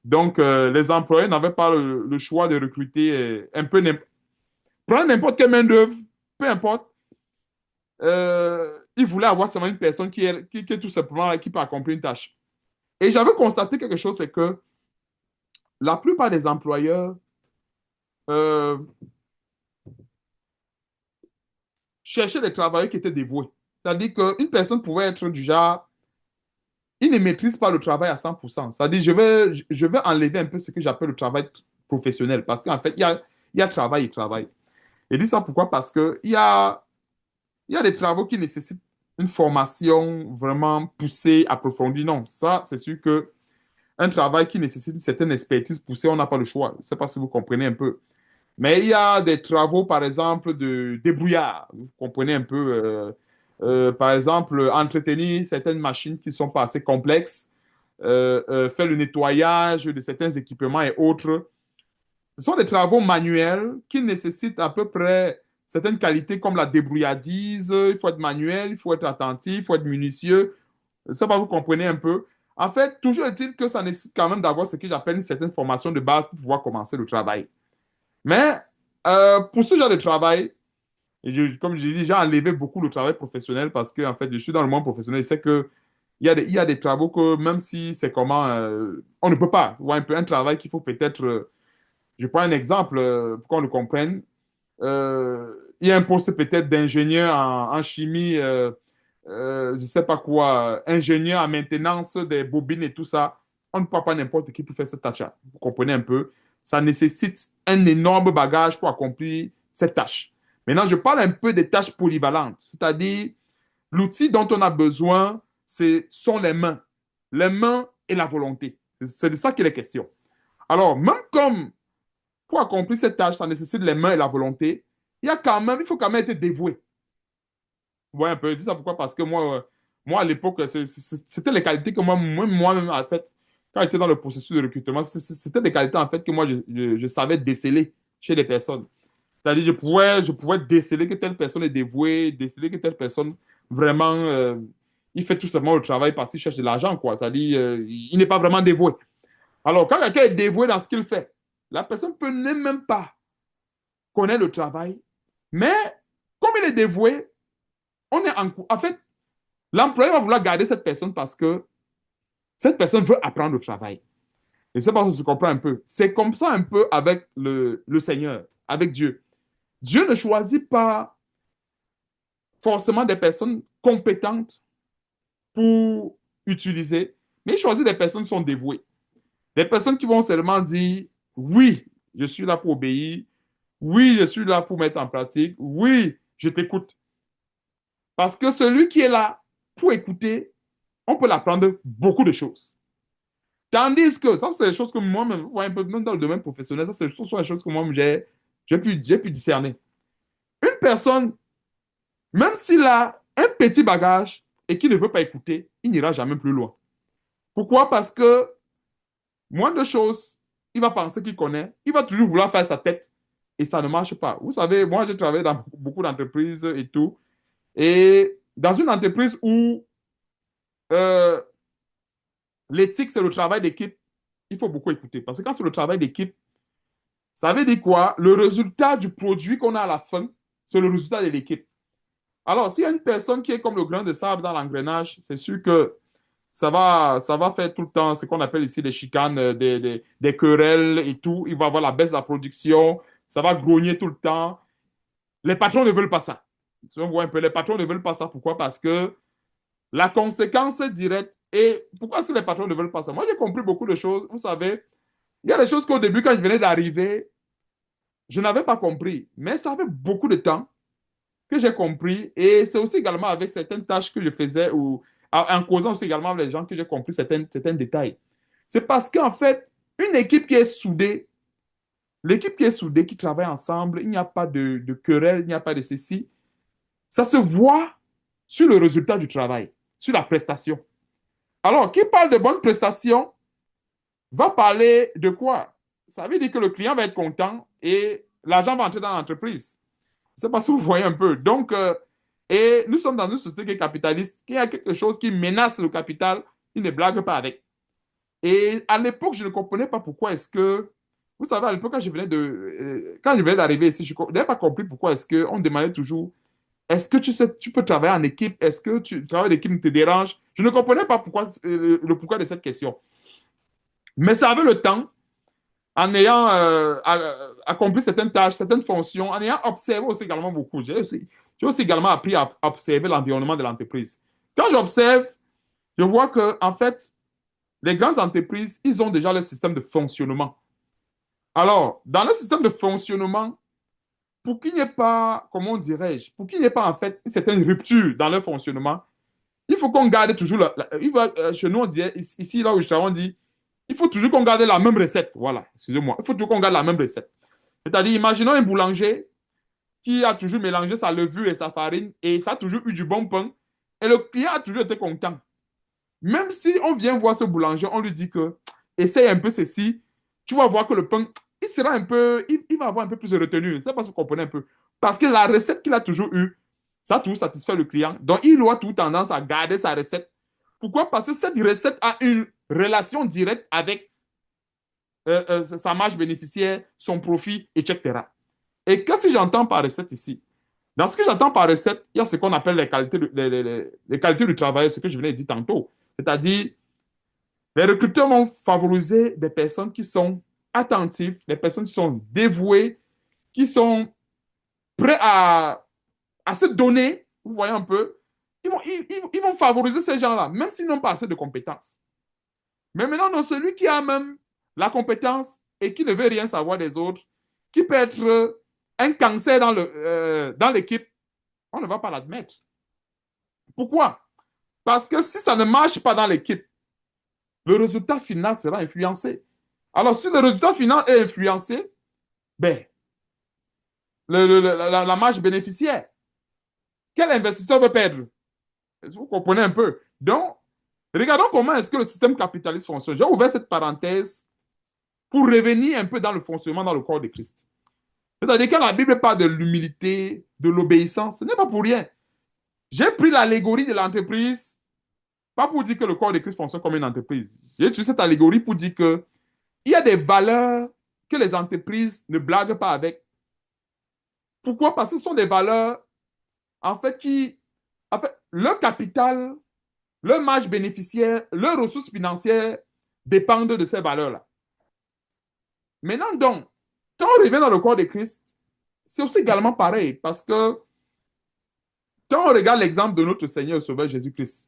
Donc, les employés n'avaient pas le choix de recruter un peu prendre n'importe quelle main-d'œuvre, peu importe. Ils voulaient avoir seulement une personne qui est tout simplement là, qui peut accomplir une tâche. Et j'avais constaté quelque chose, c'est que la plupart des employeurs euh, cherchaient des travailleurs qui étaient dévoués. C'est-à-dire qu'une personne pouvait être du genre, il ne maîtrise pas le travail à 100%. C'est-à-dire, je vais enlever un peu ce que j'appelle le travail professionnel. Parce qu'en fait, il y a travail et travail. Et dis ça pourquoi? Parce il y a des travaux qui nécessitent une formation vraiment poussée, approfondie. Non, ça, c'est sûr que un travail qui nécessite une certaine expertise poussée, on n'a pas le choix. Je ne sais pas si vous comprenez un peu. Mais il y a des travaux, par exemple, de débrouillard. Vous comprenez un peu. Par exemple, entretenir certaines machines qui ne sont pas assez complexes, faire le nettoyage de certains équipements et autres. Ce sont des travaux manuels qui nécessitent à peu près certaines qualités comme la débrouillardise. Il faut être manuel, il faut être attentif, il faut être minutieux. Ça, va, vous comprenez un peu. En fait, toujours est-il que ça nécessite quand même d'avoir ce que j'appelle une certaine formation de base pour pouvoir commencer le travail. Mais pour ce genre de travail, comme je dis, j'ai enlevé beaucoup le travail professionnel parce que en fait, je suis dans le monde professionnel. C'est que il y a des travaux que même si c'est comment, on ne peut pas. Ou un peu un travail qu'il faut peut-être. Je prends un exemple pour qu'on le comprenne. Il y a un poste peut-être d'ingénieur en chimie, je ne sais pas quoi, ingénieur en maintenance des bobines et tout ça. On ne peut pas n'importe qui pour faire cette tâche-là. Vous comprenez un peu? Ça nécessite un énorme bagage pour accomplir cette tâche. Maintenant, je parle un peu des tâches polyvalentes, c'est-à-dire l'outil dont on a besoin, sont les mains. Les mains et la volonté. C'est de ça qu'il est question. Alors, même comme pour accomplir cette tâche, ça nécessite les mains et la volonté. Il faut quand même être dévoué. Vous voyez un peu, je dis ça pourquoi? Parce que moi à l'époque, c'était les qualités que moi-même, en fait, quand j'étais dans le processus de recrutement, c'était des qualités, en fait, que moi, je savais déceler chez les personnes. C'est-à-dire, je pouvais déceler que telle personne est dévouée, déceler que telle personne, vraiment, il fait tout simplement le travail parce qu'il cherche de l'argent, quoi. C'est-à-dire, il n'est pas vraiment dévoué. Alors, quand quelqu'un est dévoué dans ce qu'il fait, la personne peut ne même pas connaître le travail, mais comme il est dévoué, en fait, l'employeur va vouloir garder cette personne parce que cette personne veut apprendre le travail. Et c'est parce que je comprends un peu. C'est comme ça un peu avec le Seigneur, avec Dieu. Dieu ne choisit pas forcément des personnes compétentes pour utiliser, mais il choisit des personnes qui sont dévouées. Des personnes qui vont seulement dire, oui, je suis là pour obéir, oui, je suis là pour mettre en pratique, oui, je t'écoute. Parce que celui qui est là pour écouter, on peut l'apprendre beaucoup de choses. Tandis que, ça, c'est des choses que moi-même, ouais, un peu, même dans le domaine professionnel, ça, ce sont des choses que moi-même, j'ai pu discerner. Une personne, même s'il a un petit bagage et qu'il ne veut pas écouter, il n'ira jamais plus loin. Pourquoi? Parce que, moins de choses, il va penser qu'il connaît, il va toujours vouloir faire sa tête et ça ne marche pas. Vous savez, moi, j'ai travaillé dans beaucoup d'entreprises et tout. Et dans une entreprise où euh, l'éthique, c'est le travail d'équipe, il faut beaucoup écouter. Parce que quand c'est le travail d'équipe, ça veut dire quoi? Le résultat du produit qu'on a à la fin, c'est le résultat de l'équipe. Alors, s'il y a une personne qui est comme le grain de sable dans l'engrenage, c'est sûr que ça va faire tout le temps ce qu'on appelle ici des chicanes, des querelles et tout. Il va avoir la baisse de la production, ça va grogner tout le temps. Les patrons ne veulent pas ça. On voit un peu, les patrons ne veulent pas ça. Pourquoi? Parce que la conséquence directe, et pourquoi est-ce que les patrons ne veulent pas ça? Moi, j'ai compris beaucoup de choses. Vous savez, il y a des choses qu'au début, quand je venais d'arriver, je n'avais pas compris. Mais ça fait beaucoup de temps que j'ai compris. Et c'est aussi également avec certaines tâches que je faisais ou en causant aussi également avec les gens que j'ai compris certains détails. C'est parce qu'en fait, une équipe qui est soudée, l'équipe qui est soudée, qui travaille ensemble, il n'y a pas de querelle, il n'y a pas de ceci. Ça se voit sur le résultat du travail, sur la prestation. Alors, qui parle de bonne prestation va parler de quoi? Ça veut dire que le client va être content et l'argent va entrer dans l'entreprise. C'est parce que vous voyez un peu. Donc, et nous sommes dans une société qui est capitaliste, qui a quelque chose qui menace le capital, il ne blague pas avec. Et à l'époque, je ne comprenais pas pourquoi est-ce que, vous savez, à l'époque, quand je venais d'arriver ici, je n'avais pas compris pourquoi est-ce qu'on demandait toujours, est-ce que tu sais, tu peux travailler en équipe? Est-ce que tu travailles d'équipe te dérange? Je ne comprenais pas pourquoi, le pourquoi de cette question. Mais ça avait le temps, en ayant accompli certaines tâches, certaines fonctions, en ayant observé aussi également beaucoup. J'ai aussi également appris à observer l'environnement de l'entreprise. Quand j'observe, je vois que, en fait, les grandes entreprises, ils ont déjà leur système de fonctionnement. Alors, dans le système de fonctionnement, pour qu'il n'y ait pas, comment dirais-je, pour qu'il n'y ait pas, en fait, une certaine rupture dans leur fonctionnement, il faut qu'on garde toujours, chez nous, on dit, ici, là où je travaille, on dit, il faut toujours qu'on garde la même recette. Voilà, excusez-moi. Il faut toujours qu'on garde la même recette. C'est-à-dire, imaginons un boulanger qui a toujours mélangé sa levure et sa farine et ça a toujours eu du bon pain. Et le client a toujours été content. Même si on vient voir ce boulanger, on lui dit que essaye un peu ceci, tu vas voir que le pain, il sera un peu, il va avoir un peu plus de retenue. C'est parce que vous comprenez un peu. Parce que la recette qu'il a toujours eue, ça a toujours satisfait le client. Donc, il aura tout tendance à garder sa recette. Pourquoi? Parce que cette recette a une relation directe avec sa marge bénéficiaire, son profit, etc. Et qu'est-ce que j'entends par recette ici? Dans ce que j'entends par recette, il y a ce qu'on appelle les qualités, les qualités du travail, ce que je venais de dire tantôt. C'est-à-dire, les recruteurs vont favoriser des personnes qui sont attentives, des personnes qui sont dévouées, qui sont prêtes à se donner. Vous voyez un peu? Ils vont favoriser ces gens-là, même s'ils n'ont pas assez de compétences. Mais maintenant, dans celui qui a même la compétence et qui ne veut rien savoir des autres, qui peut être un cancer dans l'équipe, on ne va pas l'admettre. Pourquoi? Parce que si ça ne marche pas dans l'équipe, le résultat final sera influencé. Alors, si le résultat final est influencé, ben, la marge bénéficiaire, quel investisseur veut perdre? Vous comprenez un peu. Donc, regardons comment est-ce que le système capitaliste fonctionne. J'ai ouvert cette parenthèse pour revenir un peu dans le fonctionnement dans le corps de Christ. C'est-à-dire quand la Bible parle de l'humilité, de l'obéissance, ce n'est pas pour rien. J'ai pris l'allégorie de l'entreprise, pas pour dire que le corps de Christ fonctionne comme une entreprise. J'ai utilisé cette allégorie pour dire que il y a des valeurs que les entreprises ne blaguent pas avec. Pourquoi? Parce que ce sont des valeurs, en fait, en fait, leur capital, leur marge bénéficiaire, leurs ressources financières dépendent de ces valeurs-là. Maintenant, donc, quand on revient dans le corps de Christ, c'est aussi également pareil, parce que quand on regarde l'exemple de notre Seigneur et Sauveur Jésus-Christ,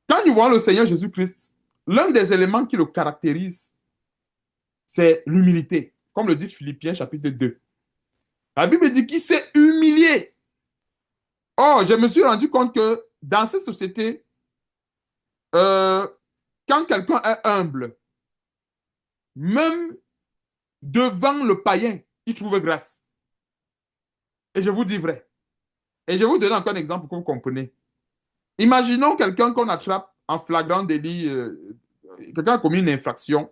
quand nous voyons le Seigneur Jésus-Christ, l'un des éléments qui le caractérise, c'est l'humilité, comme le dit Philippiens chapitre 2. La Bible dit qu'il s'est humilié. Or, je me suis rendu compte que dans ces sociétés, euh, quand quelqu'un est humble, même devant le païen, il trouve grâce. Et je vous dis vrai. Et je vais vous donner encore un exemple pour que vous compreniez. Imaginons quelqu'un qu'on attrape en flagrant délit, quelqu'un a commis une infraction,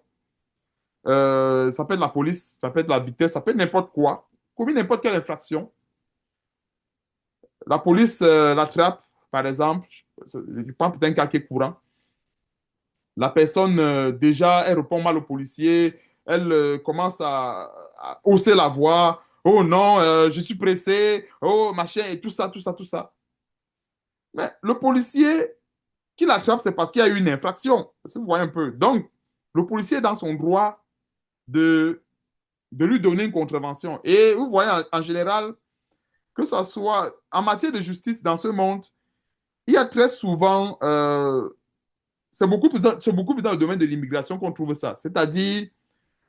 ça peut être la police, ça peut être la vitesse, ça peut être n'importe quoi, commis n'importe quelle infraction. La police l'attrape, par exemple, je prends peut-être un cas qui est courant. La personne, déjà, elle répond mal au policier, elle commence à hausser la voix. Oh non, je suis pressé, oh machin, et tout ça, tout ça, tout ça. Mais le policier qui l'attrape, c'est parce qu'il y a eu une infraction. Si vous voyez un peu. Donc, le policier est dans son droit de, de lui donner une contravention. Et vous voyez, en général, que ce soit en matière de justice dans ce monde, il y a très souvent, c'est beaucoup plus dans le domaine de l'immigration qu'on trouve ça. C'est-à-dire,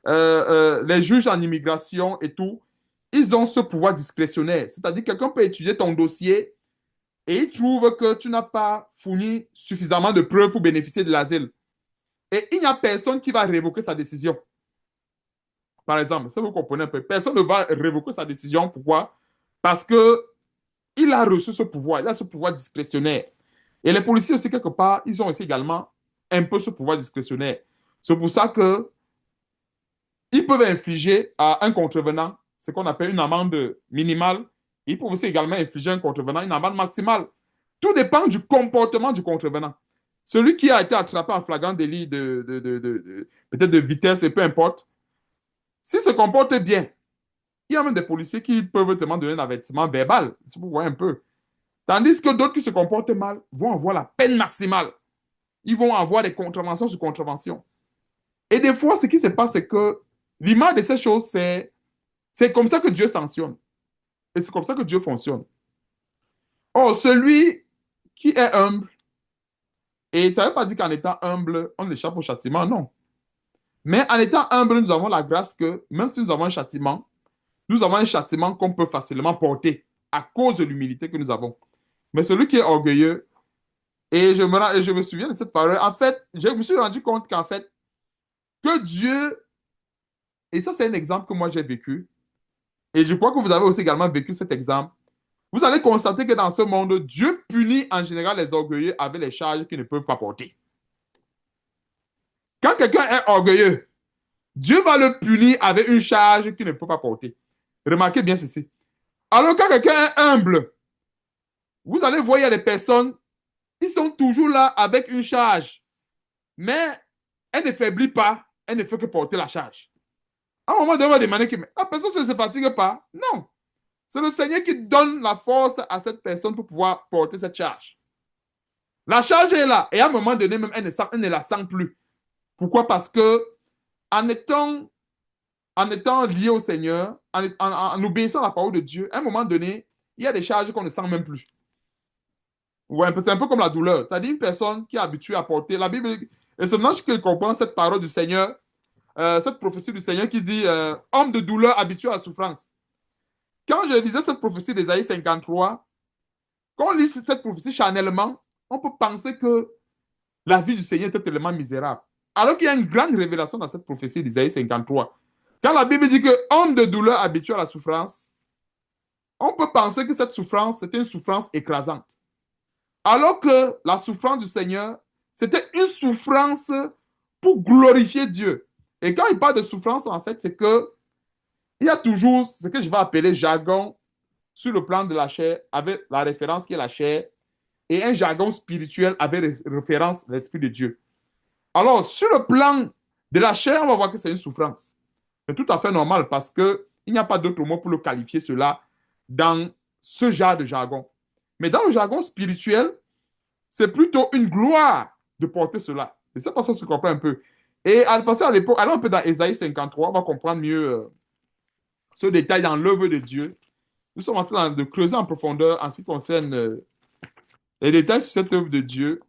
les juges en immigration et tout, ils ont ce pouvoir discrétionnaire. C'est-à-dire, quelqu'un peut étudier ton dossier et il trouve que tu n'as pas fourni suffisamment de preuves pour bénéficier de l'asile. Et il n'y a personne qui va révoquer sa décision. Par exemple, ça vous comprenez un peu. Personne ne va révoquer sa décision. Pourquoi? Parce que il a reçu ce pouvoir, il a ce pouvoir discrétionnaire. Et les policiers aussi, quelque part, ils ont aussi également un peu ce pouvoir discrétionnaire. C'est pour ça que ils peuvent infliger à un contrevenant ce qu'on appelle une amende minimale. Ils peuvent aussi également infliger à un contrevenant une amende maximale. Tout dépend du comportement du contrevenant. Celui qui a été attrapé en flagrant délit peut-être de vitesse et peu importe, s'il se comporte bien, il y a même des policiers qui peuvent te donner un avertissement verbal, si vous voyez un peu. Tandis que d'autres qui se comportent mal vont avoir la peine maximale. Ils vont avoir des contraventions sur contraventions. Et des fois, ce qui se passe, c'est que l'image de ces choses, c'est comme ça que Dieu sanctionne. Et c'est comme ça que Dieu fonctionne. Or, celui qui est humble, et ça ne veut pas dire qu'en étant humble, on échappe au châtiment, non. Mais en étant humble, nous avons la grâce que même si nous avons un châtiment, nous avons un châtiment qu'on peut facilement porter à cause de l'humilité que nous avons. Mais celui qui est orgueilleux, et je me souviens de cette parole, en fait, je me suis rendu compte qu'en fait, que Dieu, et ça c'est un exemple que moi j'ai vécu, et je crois que vous avez aussi également vécu cet exemple, vous allez constater que dans ce monde, Dieu punit en général les orgueilleux avec les charges qu'ils ne peuvent pas porter. Quand quelqu'un est orgueilleux, Dieu va le punir avec une charge qu'il ne peut pas porter. Remarquez bien ceci. Alors quand quelqu'un est humble, vous allez voir, il y a des personnes, ils sont toujours là avec une charge, mais elle ne faiblit pas, elle ne fait que porter la charge. À un moment donné, on va demander que la personne ne se fatigue pas. Non. C'est le Seigneur qui donne la force à cette personne pour pouvoir porter cette charge. La charge est là. Et à un moment donné, même, elle ne la sent plus. Pourquoi? Parce que en étant, en étant lié au Seigneur, en obéissant à la parole de Dieu, à un moment donné, il y a des charges qu'on ne sent même plus. Ouais, c'est un peu comme la douleur. C'est-à-dire une personne qui est habituée à porter la Bible. Et c'est maintenant que je comprends cette parole du Seigneur, cette prophétie du Seigneur qui dit homme de douleur habitué à la souffrance. Quand je lisais cette prophétie d'Ésaïe 53, quand on lit cette prophétie charnellement, on peut penser que la vie du Seigneur était tellement misérable. Alors qu'il y a une grande révélation dans cette prophétie d'Isaïe 53. Quand la Bible dit que homme de douleur habitué à la souffrance, on peut penser que cette souffrance, c'était une souffrance écrasante. Alors que la souffrance du Seigneur, c'était une souffrance pour glorifier Dieu. Et quand il parle de souffrance, en fait, c'est que il y a toujours ce que je vais appeler jargon sur le plan de la chair, avec la référence qui est la chair, et un jargon spirituel avec référence l'Esprit de Dieu. Alors, sur le plan de la chair, on va voir que c'est une souffrance. C'est tout à fait normal parce qu'il n'y a pas d'autre mot pour le qualifier cela dans ce genre de jargon. Mais dans le jargon spirituel, c'est plutôt une gloire de porter cela. Et ça, parce qu'on se comprend un peu. Et à passer à l'époque, alors un peu dans Ésaïe 53, on va comprendre mieux ce détail dans l'œuvre de Dieu. Nous sommes en train de creuser en profondeur en ce qui concerne les détails sur cette œuvre de Dieu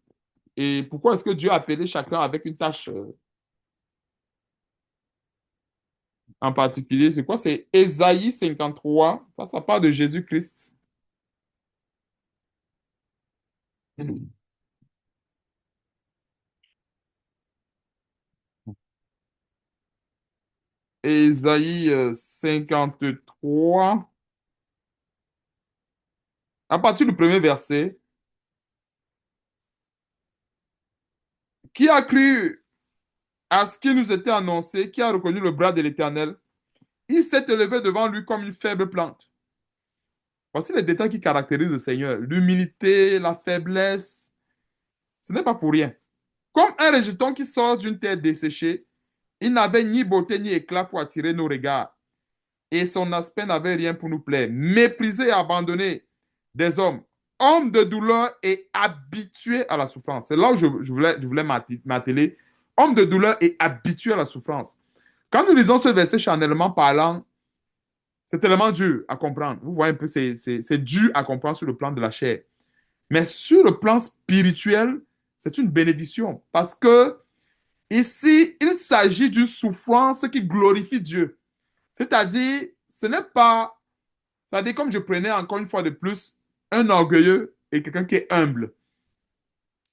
et pourquoi est-ce que Dieu a appelé chacun avec une tâche en particulier. C'est quoi? C'est Ésaïe 53. Ça parle de Jésus-Christ. Ésaïe 53, à partir du premier verset, qui a cru à ce qui nous était annoncé, qui a reconnu le bras de l'Éternel, il s'est élevé devant lui comme une faible plante. Voici les détails qui caractérisent le Seigneur. L'humilité, la faiblesse, ce n'est pas pour rien. Comme un rejeton qui sort d'une terre desséchée, il n'avait ni beauté ni éclat pour attirer nos regards. Et son aspect n'avait rien pour nous plaire. Méprisé et abandonné des hommes, homme de douleur et habitué à la souffrance. C'est là où je voulais m'atteler. Homme de douleur et habitué à la souffrance. Quand nous lisons ce verset charnellement parlant, c'est tellement dur à comprendre. Vous voyez un peu, c'est dur à comprendre sur le plan de la chair. Mais sur le plan spirituel, c'est une bénédiction. Parce que ici, il s'agit d'une souffrance qui glorifie Dieu. C'est-à-dire, ce n'est pas, c'est-à-dire comme je prenais encore une fois de plus un orgueilleux et quelqu'un qui est humble.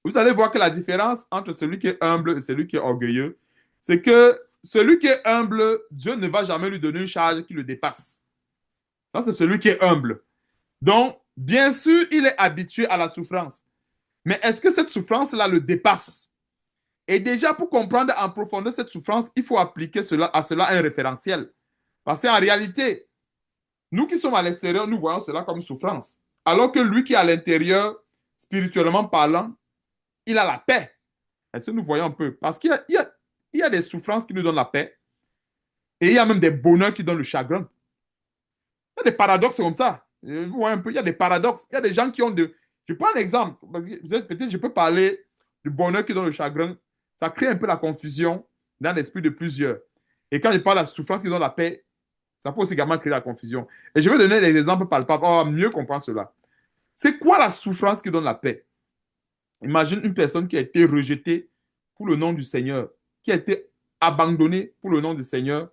Vous allez voir que la différence entre celui qui est humble et celui qui est orgueilleux, c'est que celui qui est humble, Dieu ne va jamais lui donner une charge qui le dépasse. Ça, c'est celui qui est humble. Donc, bien sûr, il est habitué à la souffrance. Mais est-ce que cette souffrance-là le dépasse? Et déjà, pour comprendre en profondeur cette souffrance, il faut appliquer à cela un référentiel. Parce qu'en réalité, nous qui sommes à l'extérieur, nous voyons cela comme souffrance. Alors que lui qui est à l'intérieur, spirituellement parlant, il a la paix. Est-ce que nous voyons un peu? Parce qu'il y a des souffrances qui nous donnent la paix et il y a même des bonheurs qui donnent le chagrin. Il y a des paradoxes comme ça. Vous voyez un peu, il y a des paradoxes. Il y a des gens qui ont de... Je prends un exemple. Peut-être je peux parler du bonheur qui donne le chagrin. Ça crée un peu la confusion dans l'esprit de plusieurs. Et quand je parle de la souffrance qui donne la paix, ça peut aussi également créer la confusion. Et je vais donner des exemples palpables. On va mieux comprendre cela. C'est quoi la souffrance qui donne la paix? Imagine une personne qui a été rejetée pour le nom du Seigneur, qui a été abandonnée pour le nom du Seigneur.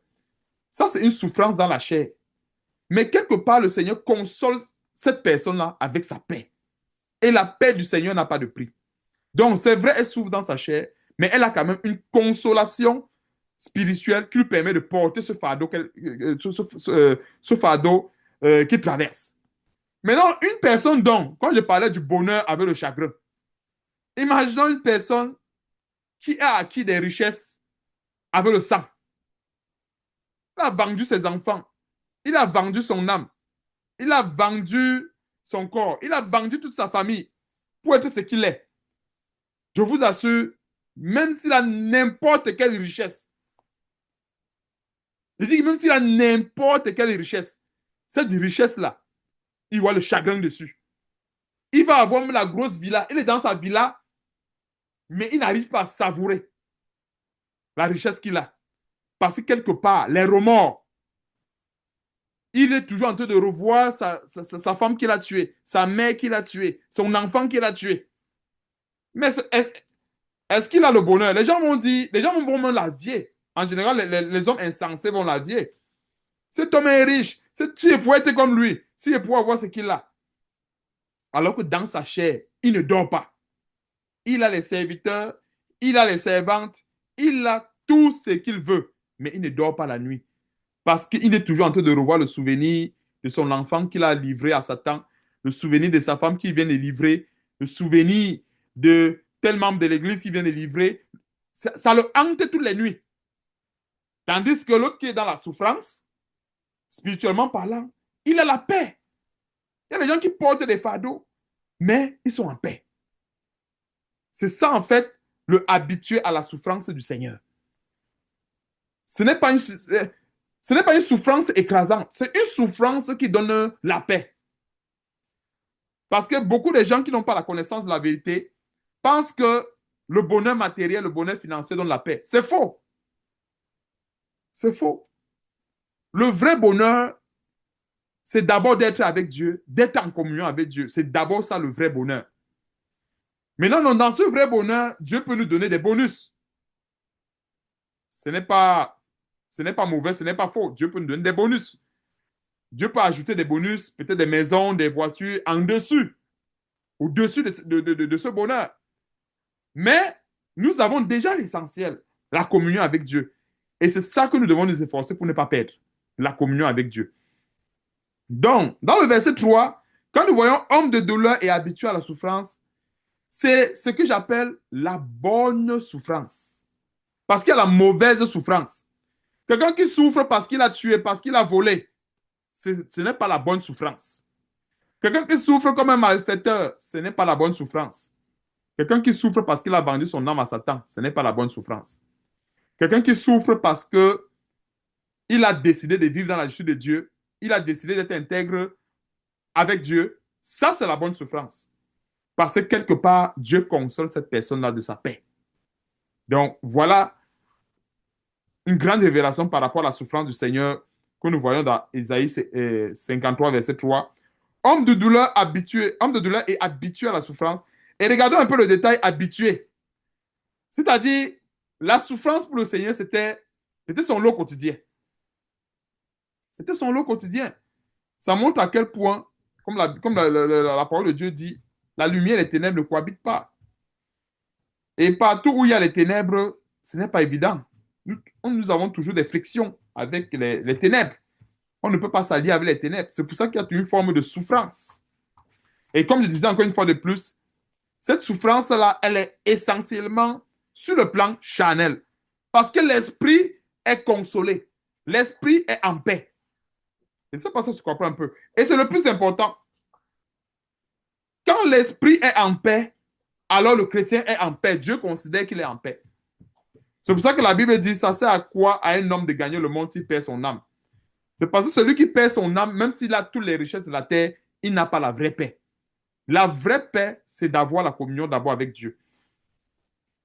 Ça, c'est une souffrance dans la chair. Mais quelque part, le Seigneur console cette personne-là avec sa paix. Et la paix du Seigneur n'a pas de prix. Donc, c'est vrai, elle souffre dans sa chair, mais elle a quand même une consolation spirituelle qui lui permet de porter ce fardeau, ce fardeau qu'il traverse. Maintenant, une personne donc, quand je parlais du bonheur avec le chagrin, imaginons une personne qui a acquis des richesses avec le sang. Il a vendu ses enfants, il a vendu son âme, il a vendu son corps, il a vendu toute sa famille pour être ce qu'il est. Je vous assure, même s'il a n'importe quelle richesse, je dis même s'il a n'importe quelle richesse, cette richesse-là, il voit le chagrin dessus. Il va avoir la grosse villa, il est dans sa villa, mais il n'arrive pas à savourer la richesse qu'il a. Parce que quelque part, les remords, il est toujours en train de revoir sa femme qu'il a tuée, sa mère qu'il a tuée, son enfant qu'il a tué. Mais est-ce qu'il a le bonheur? Les gens vont dire, les gens vont même l'envier. En général, les hommes insensés vont l'envier. Cet homme est riche. Si je pouvais être comme lui, si je pouvais avoir ce qu'il a. Alors que dans sa chair, il ne dort pas. Il a les serviteurs, il a les servantes, il a tout ce qu'il veut, mais il ne dort pas la nuit. Parce qu'il est toujours en train de revoir le souvenir de son enfant qu'il a livré à Satan, le souvenir de sa femme qui vient de livrer, le souvenir de tel membre de l'église qui vient de livrer. Ça le hante toutes les nuits. Tandis que l'autre qui est dans la souffrance, spirituellement parlant, il a la paix. Il y a des gens qui portent des fardeaux, mais ils sont en paix. C'est ça, en fait, le habitué à la souffrance du Seigneur. Ce n'est pas une souffrance écrasante, c'est une souffrance qui donne la paix. Parce que beaucoup de gens qui n'ont pas la connaissance de la vérité pensent que le bonheur matériel, le bonheur financier donne la paix. C'est faux. C'est faux. Le vrai bonheur, c'est d'abord d'être avec Dieu, d'être en communion avec Dieu. C'est d'abord ça le vrai bonheur. Maintenant, non, dans ce vrai bonheur, Dieu peut nous donner des bonus. Ce n'est pas, ce n'est pas mauvais, ce n'est pas faux. Dieu peut nous donner des bonus. Dieu peut ajouter des bonus, peut-être des maisons, des voitures en dessus. au-dessus de ce bonheur. Mais nous avons déjà l'essentiel, la communion avec Dieu. Et c'est ça que nous devons nous efforcer pour ne pas perdre, la communion avec Dieu. Donc, dans le verset 3, quand nous voyons homme de douleur et habitué à la souffrance, c'est ce que j'appelle la bonne souffrance. Parce qu'il y a la mauvaise souffrance. Quelqu'un qui souffre parce qu'il a tué, parce qu'il a volé, ce n'est pas la bonne souffrance. Quelqu'un qui souffre comme un malfaiteur, ce n'est pas la bonne souffrance. Quelqu'un qui souffre parce qu'il a vendu son âme à Satan, ce n'est pas la bonne souffrance. Quelqu'un qui souffre parce que il a décidé de vivre dans la justice de Dieu, il a décidé d'être intègre avec Dieu, ça c'est la bonne souffrance. Parce que quelque part, Dieu console cette personne-là de sa paix. Donc voilà une grande révélation par rapport à la souffrance du Seigneur que nous voyons dans Ésaïe 53, verset 3. Homme de douleur et habitué à la souffrance. Et regardons un peu le détail habitué. C'est-à-dire, la souffrance pour le Seigneur, c'était son lot quotidien. C'était son lot quotidien. Ça montre à quel point, comme la parole de Dieu dit, la lumière et les ténèbres ne cohabitent pas. Et partout où il y a les ténèbres, ce n'est pas évident. Nous avons toujours des frictions avec les ténèbres. On ne peut pas s'allier avec les ténèbres. C'est pour ça qu'il y a une forme de souffrance. Et comme je disais encore une fois de plus, cette souffrance-là, elle est essentiellement sur le plan charnel. Parce que l'esprit est consolé. L'esprit est en paix. Et ça, parce que tu comprends un peu. Et c'est le plus important. Quand l'esprit est en paix, alors le chrétien est en paix. Dieu considère qu'il est en paix. C'est pour ça que la Bible dit, ça sert à quoi à un homme de gagner le monde s'il perd son âme? C'est parce que celui qui perd son âme, même s'il a toutes les richesses de la terre, il n'a pas la vraie paix. La vraie paix, c'est d'avoir la communion d'abord avec Dieu.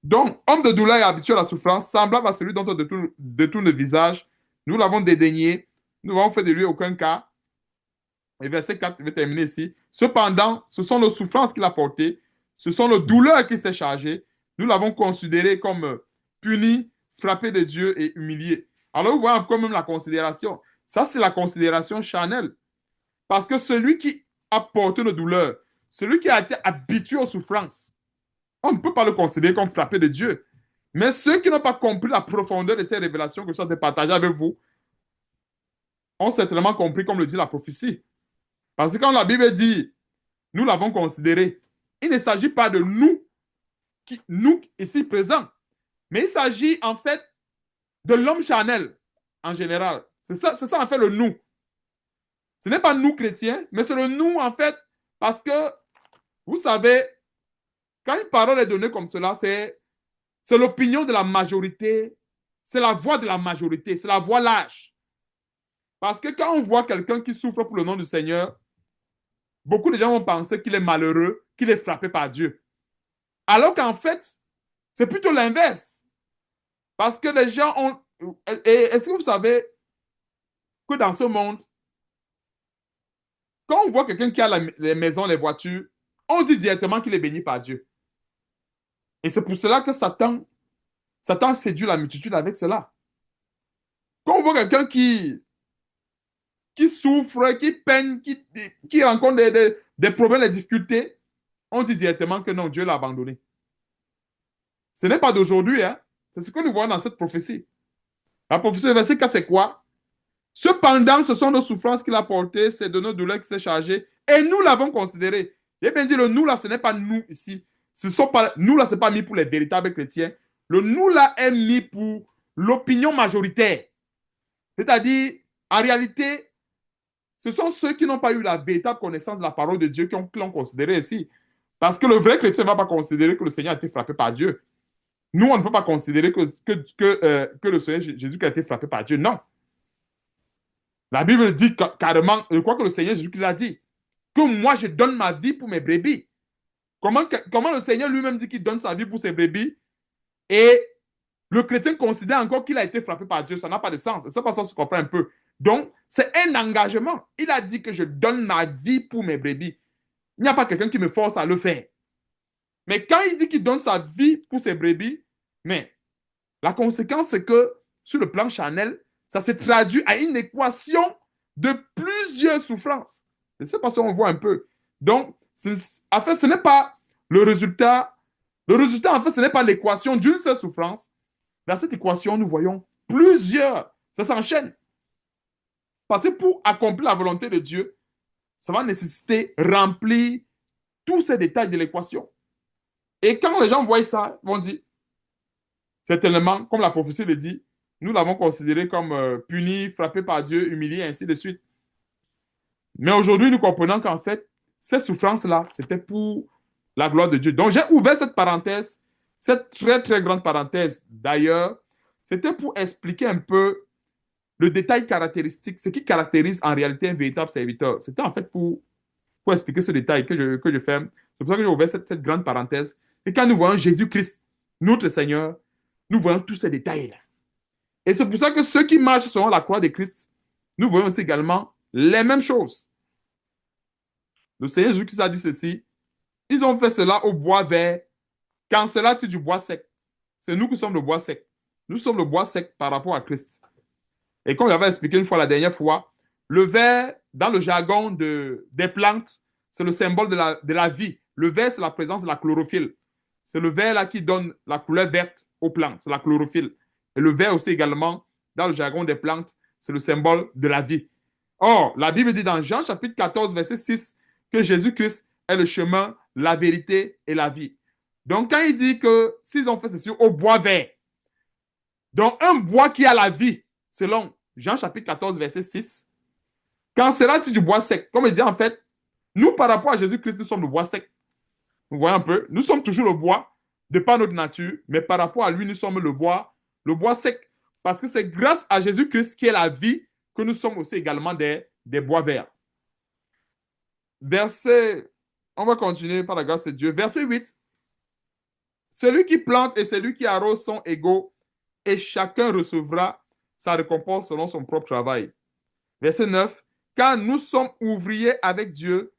Donc, homme de douleur et habitué à la souffrance, semblable à celui dont on détourne le visage, nous l'avons dédaigné, nous n'avons fait de lui aucun cas. Et verset 4, je vais terminer ici. Cependant, ce sont nos souffrances qu'il a portées, ce sont nos douleurs qu'il s'est chargé. Nous l'avons considéré comme puni, frappé de Dieu et humilié. Alors, vous voyez encore même la considération. Ça, c'est la considération charnelle. Parce que celui qui a porté nos douleurs, celui qui a été habitué aux souffrances, on ne peut pas le considérer comme frappé de Dieu. Mais ceux qui n'ont pas compris la profondeur de ces révélations que je suis partagées avec vous, ont certainement compris, comme le dit la prophétie. Parce que quand la Bible dit, nous l'avons considéré, il ne s'agit pas de nous ici présents, mais il s'agit en fait de l'homme charnel en général. C'est ça en fait le nous. Ce n'est pas nous chrétiens, mais c'est le nous en fait, parce que, vous savez, quand une parole est donnée comme cela, c'est l'opinion de la majorité, c'est la voix de la majorité, c'est la voix lâche. Parce que quand on voit quelqu'un qui souffre pour le nom du Seigneur, beaucoup de gens vont penser qu'il est malheureux, qu'il est frappé par Dieu. Alors qu'en fait, c'est plutôt l'inverse. Parce que les gens ont... Est-ce que vous savez que dans ce monde, quand on voit quelqu'un qui a les maisons, les voitures, on dit directement qu'il est béni par Dieu. Et c'est pour cela que Satan séduit la multitude avec cela. Quand on voit quelqu'un qui souffre, qui peine, qui rencontre des problèmes, des difficultés, on dit directement que non, Dieu l'a abandonné. Ce n'est pas d'aujourd'hui, hein? C'est ce que nous voyons dans cette prophétie. La prophétie, le verset 4, c'est quoi? Cependant, ce sont nos souffrances qu'il a portées, c'est de nos douleurs qu'il s'est chargé, et nous l'avons considéré. J'ai bien dit, le nous là, ce n'est pas nous ici. Nous là, ce n'est pas mis pour les véritables chrétiens. Le nous là est mis pour l'opinion majoritaire. C'est-à-dire, en réalité, ce sont ceux qui n'ont pas eu la véritable connaissance de la parole de Dieu qui l'ont considéré ici. Parce que le vrai chrétien ne va pas considérer que le Seigneur a été frappé par Dieu. Nous, on ne peut pas considérer que le Seigneur Jésus a été frappé par Dieu. Non. La Bible dit carrément, je crois que le Seigneur Jésus l'a dit, que moi, je donne ma vie pour mes brebis. Comment le Seigneur lui-même dit qu'il donne sa vie pour ses brebis et le chrétien considère encore qu'il a été frappé par Dieu? Ça n'a pas de sens. C'est pas ça que tu comprends un peu. Donc, c'est un engagement. Il a dit que je donne ma vie pour mes brebis. Il n'y a pas quelqu'un qui me force à le faire. Mais quand il dit qu'il donne sa vie pour ses brebis, mais la conséquence, c'est que sur le plan charnel, ça se traduit à une équation de plusieurs souffrances. C'est ça parce qu'on voit un peu. Donc, En fait, ce n'est pas le résultat. Le résultat, en fait, ce n'est pas l'équation d'une seule souffrance. Dans cette équation, nous voyons plusieurs. Ça s'enchaîne. Parce que pour accomplir la volonté de Dieu, ça va nécessiter remplir tous ces détails de l'équation. Et quand les gens voient ça, ils vont dire, c'est tellement, comme la prophétie le dit, nous l'avons considéré comme puni, frappé par Dieu, humilié, ainsi de suite. Mais aujourd'hui, nous comprenons qu'en fait, ces souffrances-là, c'était pour la gloire de Dieu. Donc, j'ai ouvert cette parenthèse, cette très, très grande parenthèse. D'ailleurs, c'était pour expliquer un peu le détail caractéristique, ce qui caractérise en réalité un véritable serviteur. C'était en fait pour expliquer ce détail que je fais. C'est pour ça que j'ai ouvert cette grande parenthèse. Et quand nous voyons Jésus-Christ, notre Seigneur, nous voyons tous ces détails-là. Et c'est pour ça que ceux qui marchent selon la croix de Christ, nous voyons aussi également les mêmes choses. Le Seigneur Jésus-Christ a dit ceci. Ils ont fait cela au bois vert. Quand cela tire du bois sec, c'est nous qui sommes le bois sec. Nous sommes le bois sec par rapport à Christ. Et comme j'avais expliqué une fois la dernière fois, le vert, dans le jargon des plantes, c'est le symbole de la vie. Le vert, c'est la présence de la chlorophylle. C'est le vert là qui donne la couleur verte aux plantes, c'est la chlorophylle. Et le vert aussi également, dans le jargon des plantes, c'est le symbole de la vie. Or, la Bible dit dans Jean chapitre 14, verset 6, que Jésus-Christ est le chemin, la vérité et la vie. Donc, quand il dit que s'ils ont fait ceci au bois vert, donc un bois qui a la vie, selon Jean chapitre 14, verset 6, quand cela tire du bois sec, comme il dit en fait, nous par rapport à Jésus-Christ, nous sommes le bois sec. Vous voyez un peu, nous sommes toujours le bois, de par notre nature, mais par rapport à lui, nous sommes le bois sec. Parce que c'est grâce à Jésus-Christ qui est la vie que nous sommes aussi également des bois verts. Verset, on va continuer par la grâce de Dieu. Verset 8. Celui qui plante et celui qui arrose sont égaux et chacun recevra sa récompense selon son propre travail. Verset 9. Car nous sommes ouvriers avec Dieu,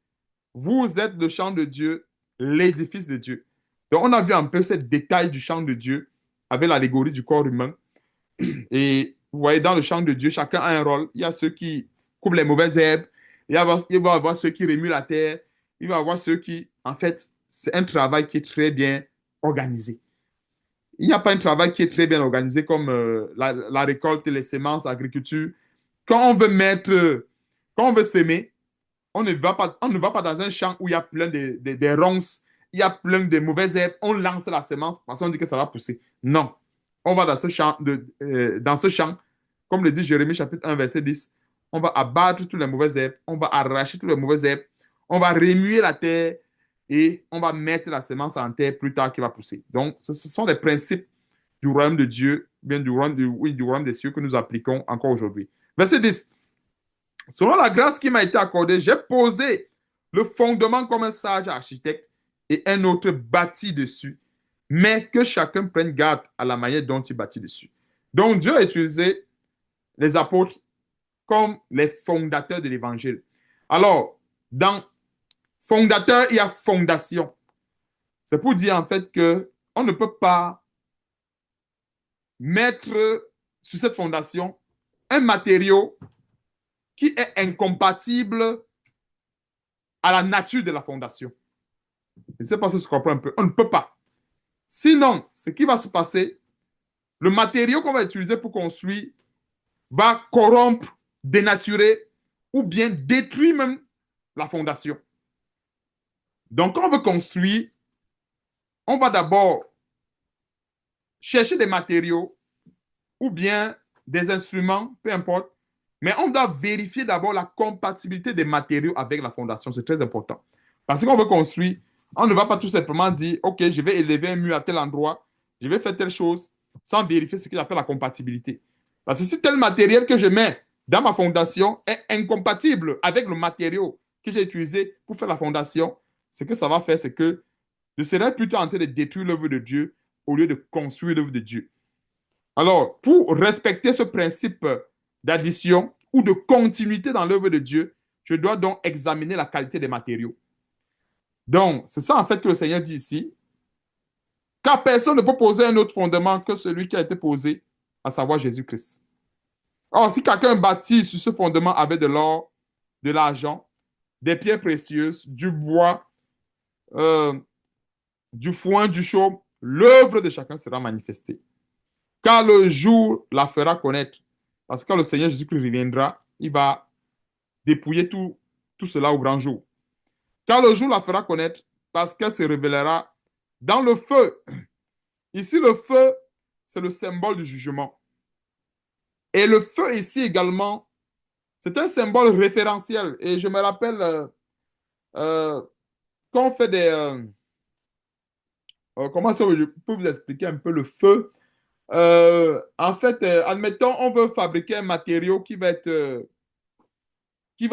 vous êtes le champ de Dieu, l'édifice de Dieu. Donc, on a vu un peu ce détail du champ de Dieu avec l'allégorie du corps humain. Et vous voyez, dans le champ de Dieu, chacun a un rôle. Il y a ceux qui coupent les mauvaises herbes, il va y avoir ceux qui remuent la terre, il va y avoir ceux qui, en fait, c'est un travail qui est très bien organisé. Il n'y a pas un travail qui est très bien organisé comme la récolte, les semences, l'agriculture. Quand on veut mettre, quand on veut s'aimer, on ne va pas dans un champ où il y a plein de ronces, il y a plein de mauvaises herbes, on lance la semence parce qu'on dit que ça va pousser. Non. On va dans ce champ, comme le dit Jérémie chapitre 1, verset 10, on va abattre toutes les mauvaises herbes, on va arracher toutes les mauvaises herbes, on va remuer la terre et on va mettre la semence en terre plus tard qui va pousser. Donc, ce sont les principes du royaume de Dieu, bien du royaume des cieux que nous appliquons encore aujourd'hui. Verset 10. Selon la grâce qui m'a été accordée, j'ai posé le fondement comme un sage architecte et un autre bâti dessus, mais que chacun prenne garde à la manière dont il bâtit dessus. Donc Dieu a utilisé les apôtres comme les fondateurs de l'évangile. Alors, dans fondateur, il y a fondation. C'est pour dire en fait que on ne peut pas mettre sur cette fondation un matériau qui est incompatible à la nature de la fondation. Je ne sais pas si tu comprends un peu. On ne peut pas. Sinon, ce qui va se passer, le matériau qu'on va utiliser pour construire va corrompre, dénaturer ou bien détruire même la fondation. Donc, quand on veut construire, on va d'abord chercher des matériaux ou bien des instruments, peu importe, mais on doit vérifier d'abord la compatibilité des matériaux avec la fondation. C'est très important. Parce qu'on veut construire, on ne va pas tout simplement dire, OK, je vais élever un mur à tel endroit, je vais faire telle chose, sans vérifier ce que j'appelle la compatibilité. Parce que si tel matériel que je mets dans ma fondation est incompatible avec le matériau que j'ai utilisé pour faire la fondation, ce que ça va faire, c'est que je serai plutôt en train de détruire l'œuvre de Dieu au lieu de construire l'œuvre de Dieu. Alors, pour respecter ce principe d'addition ou de continuité dans l'œuvre de Dieu, je dois donc examiner la qualité des matériaux. Donc, c'est ça en fait que le Seigneur dit ici, car personne ne peut poser un autre fondement que celui qui a été posé, à savoir Jésus-Christ. Or, si quelqu'un bâtit sur ce fondement avec de l'or, de l'argent, des pierres précieuses, du bois euh, du foin, du chaud, l'œuvre de chacun sera manifestée. Car le jour la fera connaître. Parce que quand le Seigneur Jésus-Christ reviendra, il va dépouiller tout cela au grand jour. Car le jour la fera connaître, parce qu'elle se révélera dans le feu. Ici, le feu, c'est le symbole du jugement. Et le feu ici également, c'est un symbole référentiel. Et je me rappelle, euh, quand on fait comment ça, je peux vous expliquer un peu le feu. En fait, admettons, on veut fabriquer un matériau qui va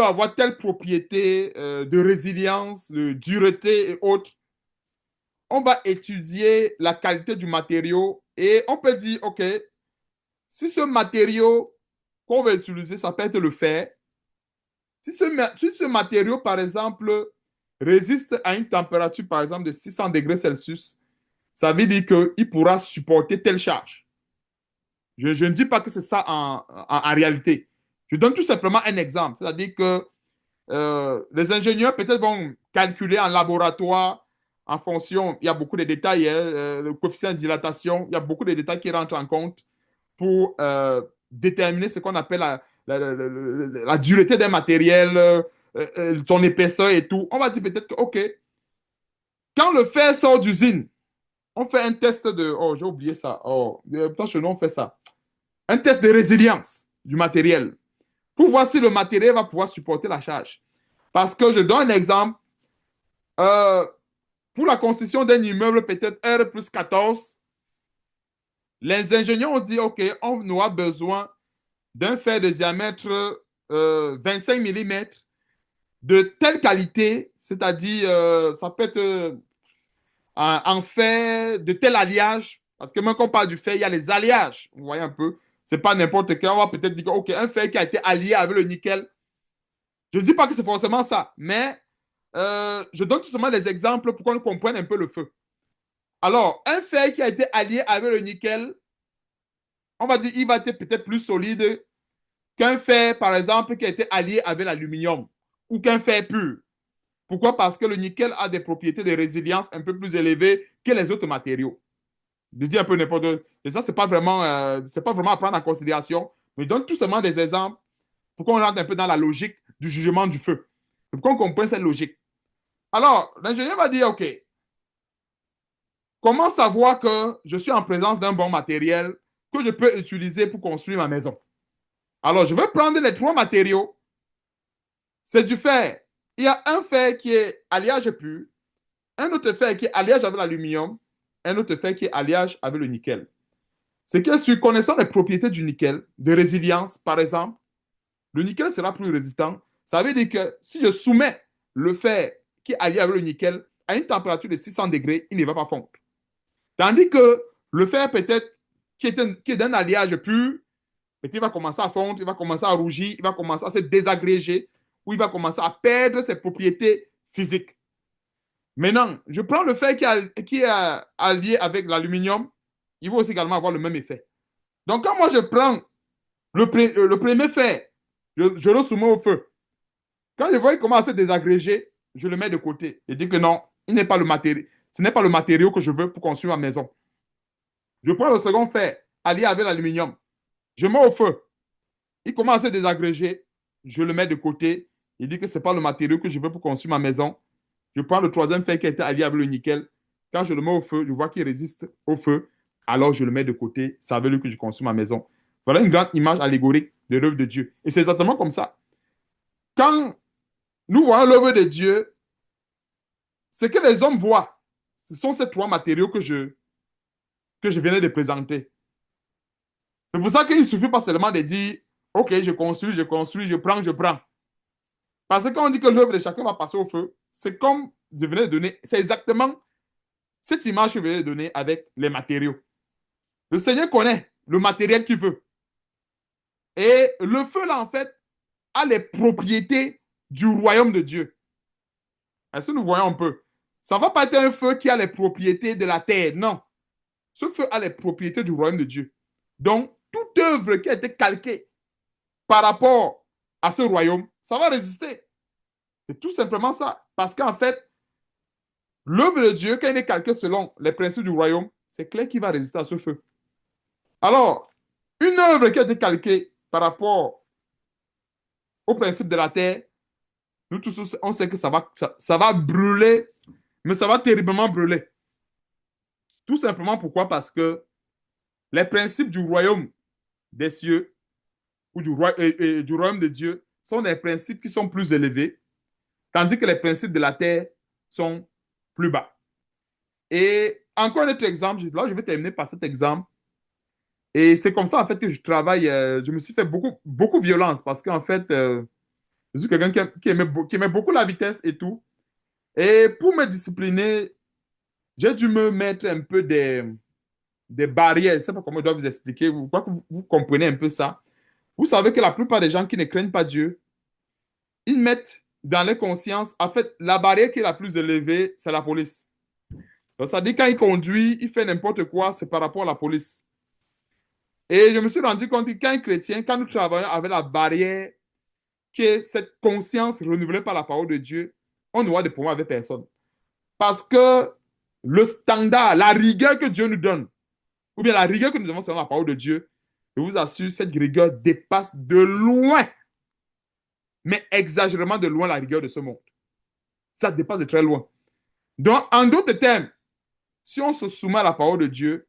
avoir telle propriété de résilience, de dureté et autres. On va étudier la qualité du matériau et on peut dire, OK, si ce matériau qu'on va utiliser, ça peut être le fer. Si ce matériau, par exemple, résiste à une température, par exemple, de 600 degrés Celsius, ça veut dire qu'il pourra supporter telle charge. Je ne dis pas que c'est ça en réalité. Je donne tout simplement un exemple. C'est-à-dire que les ingénieurs peut-être vont calculer en laboratoire en fonction, il y a beaucoup de détails, hein, le coefficient de dilatation, il y a beaucoup de détails qui rentrent en compte pour déterminer ce qu'on appelle la dureté d'un matériel, son épaisseur et tout. On va dire peut-être que, OK, quand le fer sort d'usine, on fait un test de, oh, j'ai oublié ça, oh, pourtant chez nous on fait ça, un test de résilience du matériel pour voir si le matériel va pouvoir supporter la charge. Parce que je donne un exemple, euh, pour la construction d'un immeuble peut-être R plus 14, les ingénieurs ont dit, OK, on aura besoin d'un fer de diamètre 25 mm de telle qualité, c'est-à-dire, ça peut être en fer de tel alliage, parce que même quand on parle du fer, il y a les alliages, vous voyez un peu, c'est pas n'importe quel, on va peut-être dire, OK, un fer qui a été allié avec le nickel, je ne dis pas que c'est forcément ça, mais je donne tout simplement des exemples pour qu'on comprenne un peu le feu. Alors, un fer qui a été allié avec le nickel, on va dire, il va être peut-être plus solide qu'un fer, par exemple, qui a été allié avec l'aluminium ou qu'un fer pur. Pourquoi? Parce que le nickel a des propriétés de résilience un peu plus élevées que les autres matériaux. Je dis un peu n'importe quoi. Et ça, c'est pas vraiment à prendre en considération, mais je donne tout simplement des exemples pour qu'on rentre un peu dans la logique du jugement du feu. Pour qu'on comprenne cette logique. Alors, l'ingénieur va dire, OK, comment savoir que je suis en présence d'un bon matériel que je peux utiliser pour construire ma maison? Alors, je vais prendre les trois matériaux. C'est du fer. Il y a un fer qui est alliage pur, un autre fer qui est alliage avec l'aluminium, un autre fer qui est alliage avec le nickel. C'est que sur connaissant les propriétés du nickel, de résilience, par exemple, le nickel sera plus résistant. Ça veut dire que si je soumets le fer qui est allié avec le nickel à une température de 600 degrés, il ne va pas fondre. Tandis que le fer peut-être qui est d'un alliage pur, il va commencer à fondre, il va commencer à rougir, il va commencer à se désagréger, ou il va commencer à perdre ses propriétés physiques. Maintenant, je prends le fer qui est allié avec l'aluminium, il va aussi également avoir le même effet. Donc, quand moi je prends le premier fer, je le soumets au feu. Quand je vois qu'il commence à se désagréger, je le mets de côté. Je dis que non, il n'est pas le matériau, ce n'est pas le matériau que je veux pour construire ma maison. Je prends le second fer, allié avec l'aluminium. Je mets au feu. Il commence à se désagréger. Je le mets de côté. Il dit que ce n'est pas le matériau que je veux pour construire ma maison. Je prends le troisième fer qui a été allié avec le nickel. Quand je le mets au feu, je vois qu'il résiste au feu. Alors je le mets de côté. Ça veut dire que je construis ma maison. Voilà une grande image allégorique de l'œuvre de Dieu. Et c'est exactement comme ça. Quand nous voyons l'œuvre de Dieu, ce que les hommes voient, ce sont ces trois matériaux que je venais de présenter. C'est pour ça qu'il ne suffit pas seulement de dire, OK, je construis, je prends, je prends. Parce que quand on dit que l'œuvre de chacun va passer au feu, c'est comme je venais de donner, c'est exactement cette image que je venais de donner avec les matériaux. Le Seigneur connaît le matériel qu'il veut. Et le feu, là, en fait, a les propriétés du royaume de Dieu. Est-ce que nous voyons un peu? Ça ne va pas être un feu qui a les propriétés de la terre, non. Ce feu a les propriétés du royaume de Dieu. Donc, toute œuvre qui a été calquée par rapport à ce royaume, ça va résister. C'est tout simplement ça. Parce qu'en fait, L'œuvre de Dieu, quand il est calqué selon les principes du royaume, c'est clair qu'il va résister à ce feu. Alors, une œuvre qui a été calquée par rapport au principe de la terre, nous tous, on sait que ça va brûler, mais ça va terriblement brûler. Tout simplement pourquoi? Parce que les principes du royaume des cieux ou du royaume de Dieu sont des principes qui sont plus élevés, tandis que les principes de la terre sont plus bas. Et encore un autre exemple, là je vais terminer par cet exemple. Et c'est comme ça en fait que je travaille. Je me suis fait beaucoup violence parce qu'en fait, je suis quelqu'un qui aimait beaucoup la vitesse et tout. Et pour me discipliner, j'ai dû me mettre un peu des barrières. Je ne sais pas comment je dois vous expliquer. Vous, crois que vous comprenez un peu ça. Vous savez que la plupart des gens qui ne craignent pas Dieu, ils mettent dans leur conscience, en fait, la barrière qui est la plus élevée, c'est la police. Donc, ça dit quand il conduit, il fait n'importe quoi, c'est par rapport à la police. Et je me suis rendu compte que quand un chrétien, quand nous travaillons avec la barrière, qui est cette conscience renouvelée par la parole de Dieu, on n'aura de problème avec personne. Parce que le standard, la rigueur que Dieu nous donne, ou bien la rigueur que nous avons selon la parole de Dieu, je vous assure, cette rigueur dépasse de loin, mais exagérément de loin la rigueur de ce monde. Ça dépasse de très loin. Donc, en d'autres termes, si on se soumet à la parole de Dieu,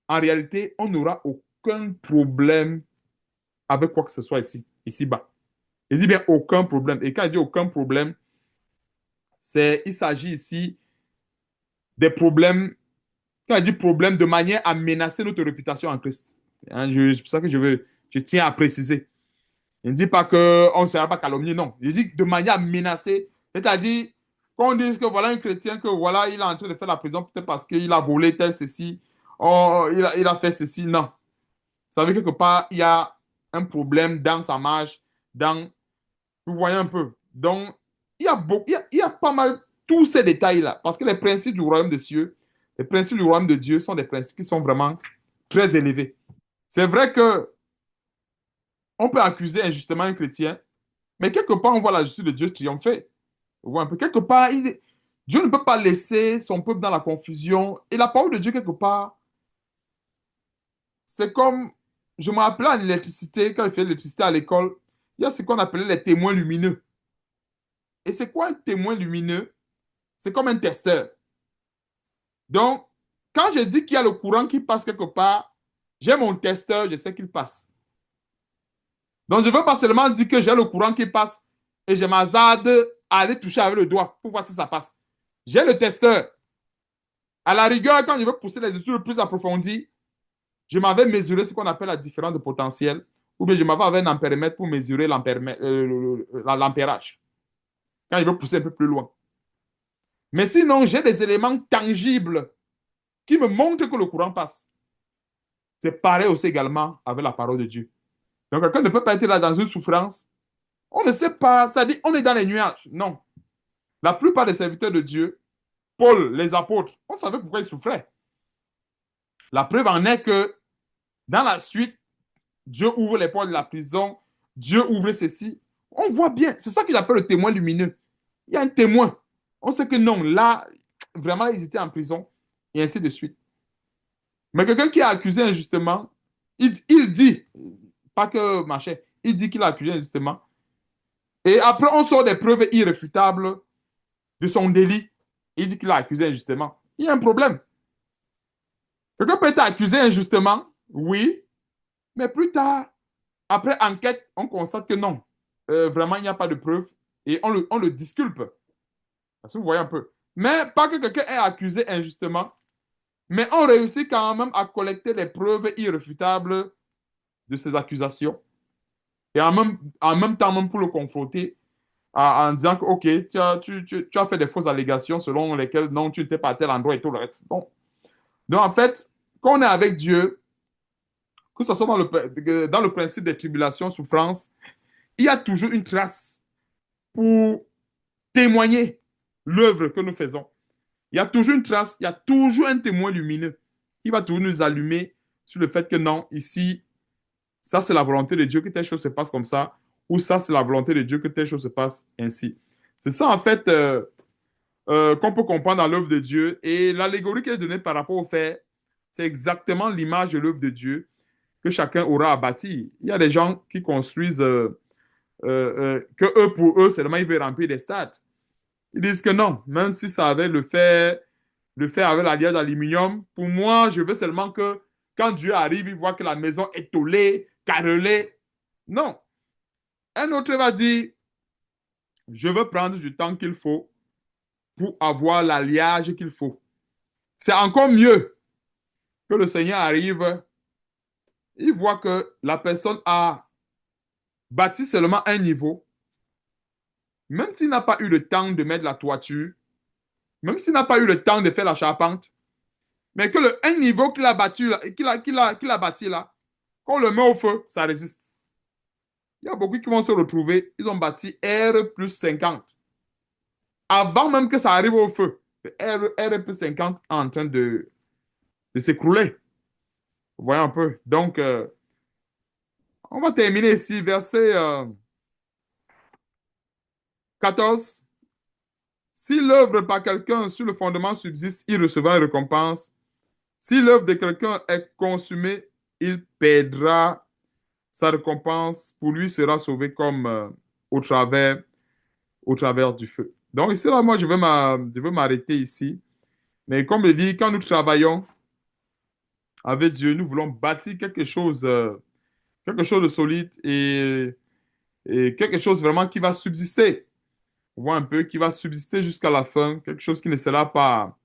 en réalité, on n'aura aucun problème avec quoi que ce soit ici-bas. Il dit bien aucun problème. Et quand il dit aucun problème, il s'agit ici des problèmes, quand il dit problème, de manière à menacer notre réputation en Christ. Hein, c'est pour ça que je tiens à préciser. Il ne dit pas qu'on ne sera pas calomnié, non. Il dit de manière à menacer, c'est-à-dire qu'on dise que voilà un chrétien, que voilà, il est en train de faire la prison peut-être parce qu'il a volé tel ceci, oh, il a fait ceci. Non. Ça veut dire quelque part, il y a un problème dans sa marche, dans... Vous voyez un peu. Donc, il y a pas mal tous ces détails-là. Parce que les principes du royaume des cieux, les principes du royaume de Dieu sont des principes qui sont vraiment très élevés. C'est vrai que on peut accuser injustement un chrétien, mais quelque part, on voit la justice de Dieu triompher. Vous voyez un peu. Quelque part, Dieu ne peut pas laisser son peuple dans la confusion. Et la parole de Dieu, quelque part, c'est comme, je me rappelais à l'électricité, quand je faisais l'électricité à l'école, il y a ce qu'on appelait les témoins lumineux. Et c'est quoi un témoin lumineux? C'est comme un testeur. Donc, quand je dis qu'il y a le courant qui passe quelque part, j'ai mon testeur, je sais qu'il passe. Donc, je ne veux pas seulement dire que j'ai le courant qui passe et je m'hazarde à aller toucher avec le doigt pour voir si ça passe. J'ai le testeur. À la rigueur, quand je veux pousser les études plus approfondies, je m'avais mesuré ce qu'on appelle la différence de potentiel, ou bien je m'avais avec un ampéromètre pour mesurer l'ampérage, quand je veux pousser un peu plus loin. Mais sinon, j'ai des éléments tangibles qui me montrent que le courant passe. C'est pareil aussi également avec la parole de Dieu. Donc, quelqu'un ne peut pas être là dans une souffrance. On ne sait pas, ça dit, on est dans les nuages. Non. La plupart des serviteurs de Dieu, Paul, les apôtres, on savait pourquoi ils souffraient. La preuve en est que dans la suite, Dieu ouvre les portes de la prison, Dieu ouvre ceci. On voit bien, c'est ça qu'il appelle le témoin lumineux. Il y a un témoin. On sait que non, là, vraiment, ils étaient en prison, et ainsi de suite. Mais quelqu'un qui a accusé injustement, il dit, pas que machin, il dit qu'il a accusé injustement. Et après, on sort des preuves irréfutables de son délit. Il dit qu'il a accusé injustement. Il y a un problème. Quelqu'un peut être accusé injustement, oui, mais plus tard, après enquête, on constate que non. Vraiment, il n'y a pas de preuve et on le disculpe. Parce que vous voyez un peu. Mais pas que quelqu'un est accusé injustement, mais on réussit quand même à collecter les preuves irréfutables de ces accusations. Et en même temps, même pour le confronter, en disant que, OK, tu as fait des fausses allégations selon lesquelles, non, tu n'étais pas à tel endroit et tout le reste. Donc, en fait, quand on est avec Dieu, que ce soit dans le principe des tribulations, souffrances, il y a toujours une trace pour témoigner l'œuvre que nous faisons. Il y a toujours une trace, il y a toujours un témoin lumineux qui va toujours nous allumer sur le fait que non, ici, ça c'est la volonté de Dieu que telle chose se passe comme ça, ou ça c'est la volonté de Dieu que telle chose se passe ainsi. C'est ça en fait qu'on peut comprendre dans l'œuvre de Dieu. Et l'allégorie qui est donnée par rapport au fait, c'est exactement l'image de l'œuvre de Dieu que chacun aura à bâtir. Il y a des gens qui construisent que eux, pour eux, seulement ils veulent remplir des stades. Ils disent que non, même si ça avait le fait avec l'alliage d'aluminium, pour moi, je veux seulement que quand Dieu arrive, il voit que la maison est tôlée, carrelée. Non. Un autre va dire, je veux prendre du temps qu'il faut pour avoir l'alliage qu'il faut. C'est encore mieux que le Seigneur arrive, il voit que la personne a bâti seulement un niveau, même s'il n'a pas eu le temps de mettre la toiture, même s'il n'a pas eu le temps de faire la charpente, mais que le un niveau qu'il a bâti là, qu'il a bâti là, quand on le met au feu, ça résiste. Il y a beaucoup qui vont se retrouver, ils ont bâti R plus 50. Avant même que ça arrive au feu, R plus 50 est en train de s'écrouler. Vous voyez un peu. Donc, on va terminer ici, verset 14. Si l'œuvre par quelqu'un sur le fondement subsiste, il recevra une récompense. Si l'œuvre de quelqu'un est consumée, il perdra sa récompense. Pour lui sera sauvé comme au travers, au travers du feu. Donc ici, là, moi, je vais m'arrêter ici. Mais comme je dis, quand nous travaillons avec Dieu, nous voulons bâtir quelque chose de solide et quelque chose vraiment qui va subsister. On voit un peu qui va subsister jusqu'à la fin, quelque chose qui ne sera pas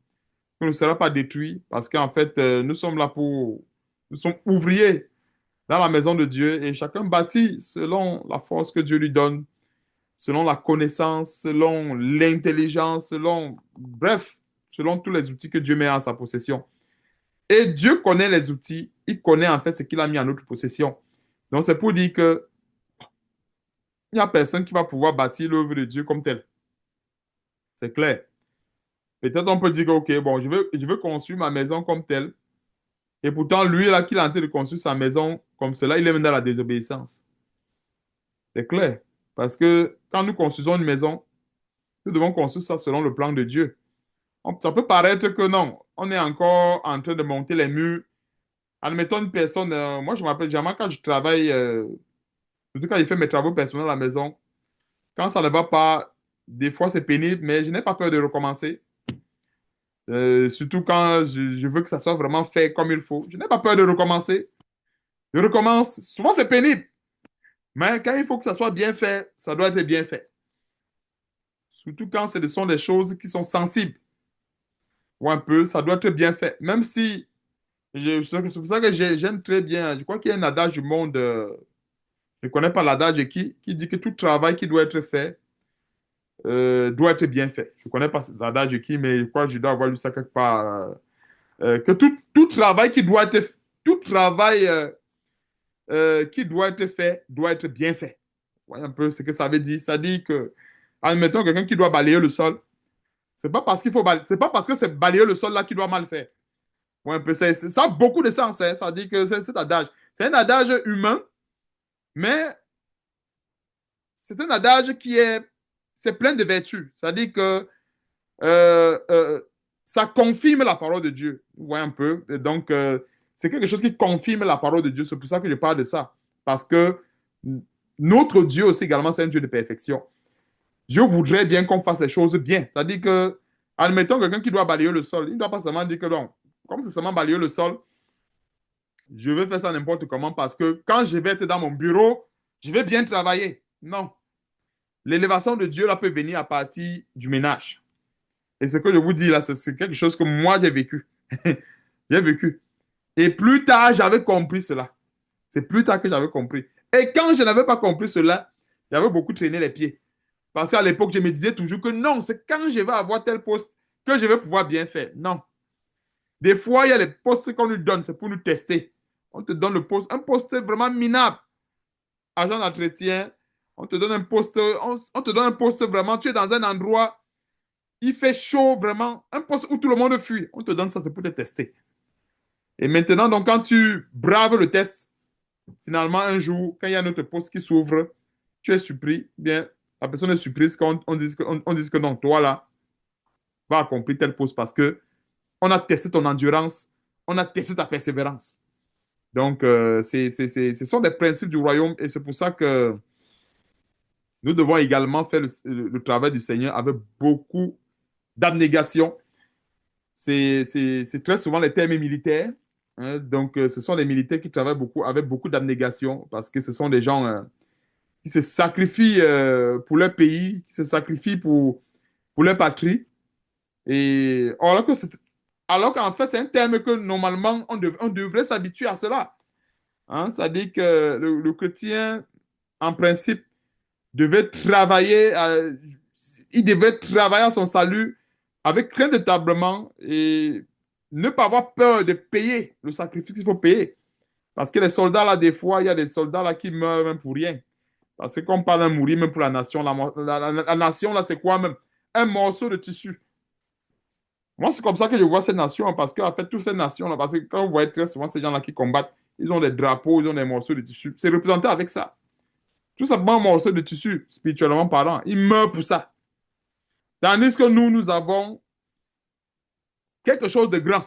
détruit, parce qu'en fait, nous sommes ouvriers dans la maison de Dieu et chacun bâtit selon la force que Dieu lui donne, selon la connaissance, selon l'intelligence, bref, selon tous les outils que Dieu met en sa possession. Et Dieu connaît les outils, il connaît en fait ce qu'il a mis en notre possession. Donc c'est pour dire que il n'y a personne qui va pouvoir bâtir l'œuvre de Dieu comme telle. C'est clair. Peut-être on peut dire que, OK, bon, je veux construire ma maison comme telle. Et pourtant, lui, là, qui est en train de construire sa maison comme cela, il est même dans la désobéissance. C'est clair. Parce que quand nous construisons une maison, nous devons construire ça selon le plan de Dieu. Ça peut paraître que non, on est encore en train de monter les murs. Admettons une personne, moi je me rappelle jamais quand je travaille, surtout quand je fais mes travaux personnels à la maison, quand ça ne va pas, des fois c'est pénible, mais je n'ai pas peur de recommencer. Surtout quand je veux que ça soit vraiment fait comme il faut. Je n'ai pas peur de recommencer. Je recommence. Souvent c'est pénible, mais quand il faut que ça soit bien fait, ça doit être bien fait. Surtout quand ce sont des choses qui sont sensibles. Ou un peu, ça doit être bien fait. Même si, c'est pour ça que j'aime très bien, je crois qu'il y a un adage du monde, je ne connais pas l'adage qui dit que tout travail qui doit être fait doit être bien fait. Je ne connais pas l'adage qui, mais je crois que je dois avoir lu ça quelque part. Que tout travail qui doit être, tout travail qui doit être fait doit être bien fait. Vous voyez un peu ce que ça veut dire. Ça dit que, admettons, quelqu'un qui doit balayer le sol, c'est pas parce qu'il faut c'est pas parce que c'est balayer le sol là qu'il doit mal faire. Ouais, un peu, ça a beaucoup de sens, hein. Ça dit que c'est cet adage. C'est un adage humain, mais c'est un adage c'est plein de vertus. Ça dit que euh, euh, ça confirme la parole de Dieu. Vous voyez un peu. Et donc, c'est quelque chose qui confirme la parole de Dieu. C'est pour ça que je parle de ça. Parce que notre Dieu aussi également, c'est un Dieu de perfection. Dieu voudrait bien qu'on fasse les choses bien. C'est-à-dire que, admettons quelqu'un qui doit balayer le sol, il ne doit pas seulement dire que non, comme c'est seulement balayer le sol, je vais faire ça n'importe comment parce que quand je vais être dans mon bureau, je vais bien travailler. Non. L'élévation de Dieu là peut venir à partir du ménage. Et ce que je vous dis là, c'est quelque chose que moi j'ai vécu. J'ai vécu. Et plus tard, j'avais compris cela. C'est plus tard que j'avais compris. Et quand je n'avais pas compris cela, j'avais beaucoup traîné les pieds. Parce qu'à l'époque, je me disais toujours que non, c'est quand je vais avoir tel poste que je vais pouvoir bien faire. Non. Des fois, il y a les postes qu'on nous donne, c'est pour nous tester. On te donne le poste, un poste vraiment minable. Agent d'entretien, on te donne un poste, on te donne un poste vraiment, tu es dans un endroit, il fait chaud vraiment, un poste où tout le monde fuit. On te donne ça, c'est pour te tester. Et maintenant, donc, quand tu braves le test, finalement, un jour, quand il y a un autre poste qui s'ouvre, tu es surpris, bien, la personne est surprise quand on dit que non, toi là, va accomplir tel poste parce que on a testé ton endurance, on a testé ta persévérance. Donc, ce sont des principes du royaume et c'est pour ça que nous devons également faire le travail du Seigneur avec beaucoup d'abnégation. C'est très souvent les termes militaires. Hein. Donc, ce sont les militaires qui travaillent beaucoup avec beaucoup d'abnégation parce que ce sont des gens qui se sacrifient pour leur pays, qui se sacrifient pour leur patrie. Et alors qu'en fait, c'est un terme que normalement, on devrait s'habituer à cela. Hein. C'est-à-dire que le chrétien, en principe, devait travailler, il devait travailler à son salut avec crainte d'établement et ne pas avoir peur de payer le sacrifice qu'il faut payer. Parce que les soldats, là, des fois, il y a des soldats là qui meurent même pour rien. Parce que quand on parle de mourir même pour la nation, la nation, là, c'est quoi même? Un morceau de tissu. Moi, c'est comme ça que je vois ces nations, parce qu'en fait, toutes ces nations-là, parce que quand vous voyez très souvent ces gens-là qui combattent, ils ont des drapeaux, ils ont des morceaux de tissu. C'est représenté avec ça. Tout simplement un morceau de tissu, spirituellement parlant. Ils meurent pour ça. Tandis que nous, nous avons quelque chose de grand,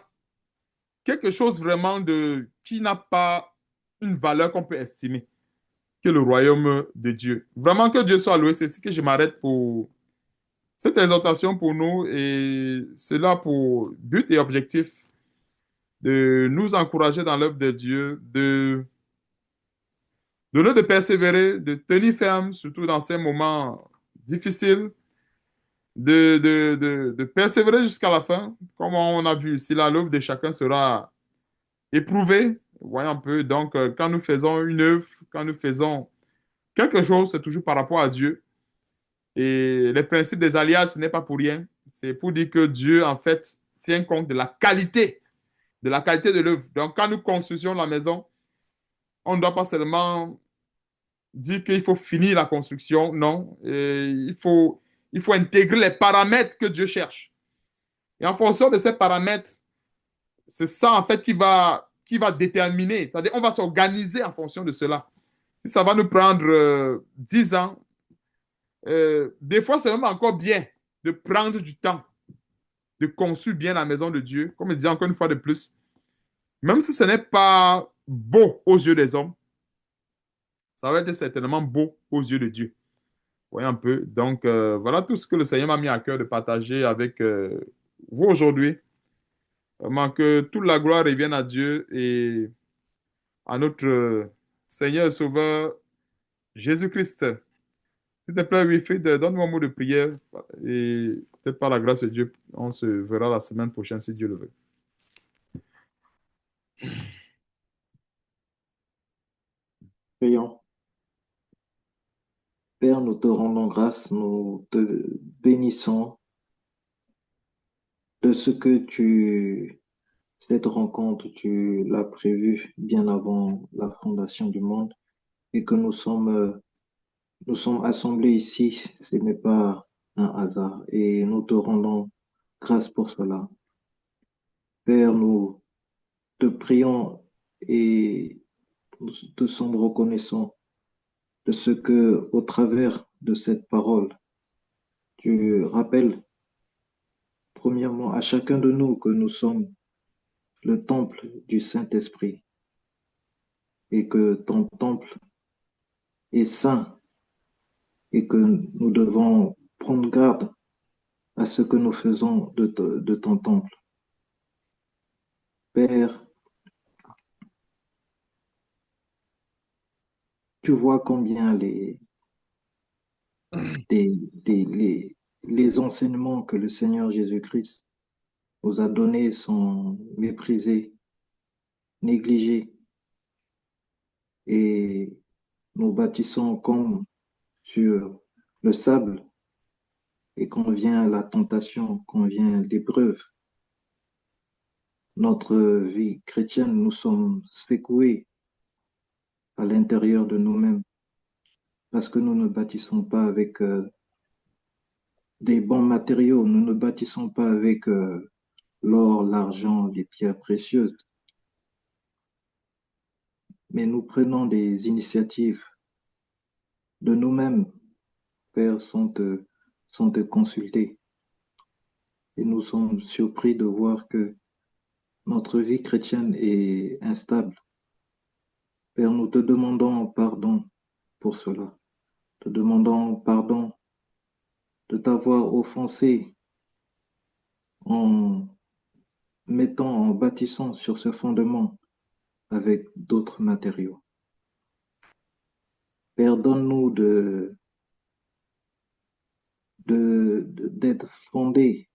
quelque chose vraiment de qui n'a pas une valeur qu'on peut estimer, que le royaume de Dieu. Vraiment que Dieu soit loué, c'est ici que je m'arrête pour cette exhortation pour nous et cela pour but et objectif de nous encourager dans l'œuvre de Dieu, de nous de persévérer, de tenir ferme, surtout dans ces moments difficiles, de persévérer jusqu'à la fin. Comme on a vu ici, là, l'œuvre de chacun sera éprouvée. Voyons un peu. Donc, quand nous faisons une œuvre, quand nous faisons quelque chose, c'est toujours par rapport à Dieu. Et les principes des alliages, ce n'est pas pour rien. C'est pour dire que Dieu, en fait, tient compte de la qualité de l'œuvre. Donc, quand nous construisons la maison, on ne doit pas seulement dire qu'il faut finir la construction. Non, et il faut intégrer les paramètres que Dieu cherche. Et en fonction de ces paramètres, c'est ça en fait qui va déterminer. C'est-à-dire on va s'organiser en fonction de cela. Si ça va nous prendre 10 ans, des fois c'est même encore bien de prendre du temps, de construire bien la maison de Dieu. Comme je dis encore une fois de plus, même si ce n'est pas beau aux yeux des hommes, ça va être certainement beau aux yeux de Dieu. Voyez un peu. Donc, voilà tout ce que le Seigneur m'a mis à cœur de partager avec vous aujourd'hui. Vraiment que toute la gloire revienne à Dieu et à notre Seigneur et Sauveur Jésus-Christ. S'il te plaît, Wilfried, donne-moi un mot de prière et peut-être par la grâce de Dieu, on se verra la semaine prochaine si Dieu le veut. Prions. Père, nous te rendons grâce, nous te bénissons de ce que cette rencontre, tu l'as prévue bien avant la fondation du monde et que nous sommes assemblés ici. Ce n'est pas un hasard et nous te rendons grâce pour cela. Père, nous te prions et nous te sommes reconnaissants de ce que, au travers de cette parole, tu rappelles premièrement à chacun de nous que nous sommes le temple du Saint-Esprit et que ton temple est saint et que nous devons prendre garde à ce que nous faisons de ton temple. Père, tu vois combien des- des- les enseignements que le Seigneur Jésus-Christ nous a donnés sont méprisés, négligés et nous bâtissons comme sur le sable et quand vient la tentation, quand vient l'épreuve, notre vie chrétienne, nous sommes secoués à l'intérieur de nous-mêmes parce que nous ne bâtissons pas avec des bons matériaux, nous ne bâtissons pas avec l'or, l'argent, les pierres précieuses, mais nous prenons des initiatives de nous-mêmes, Père, sans te consulter. et nous sommes surpris de voir que notre vie chrétienne est instable. Père, nous te demandons pardon pour cela. Te demandons pardon de t'avoir offensé en en bâtissant sur ce fondement avec d'autres matériaux. Père, donne-nous d'être fondés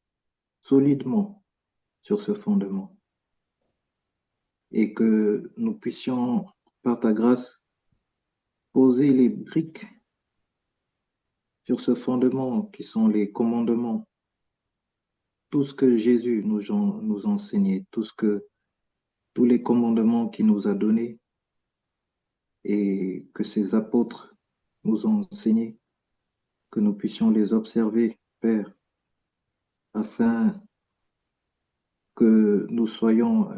solidement sur ce fondement et que nous puissions, par ta grâce, poser les briques sur ce fondement qui sont les commandements, tout ce que Jésus nous enseignait, tous les commandements qu'il nous a donnés et que ses apôtres nous ont enseignés, que nous puissions les observer, Père, afin que nous soyons,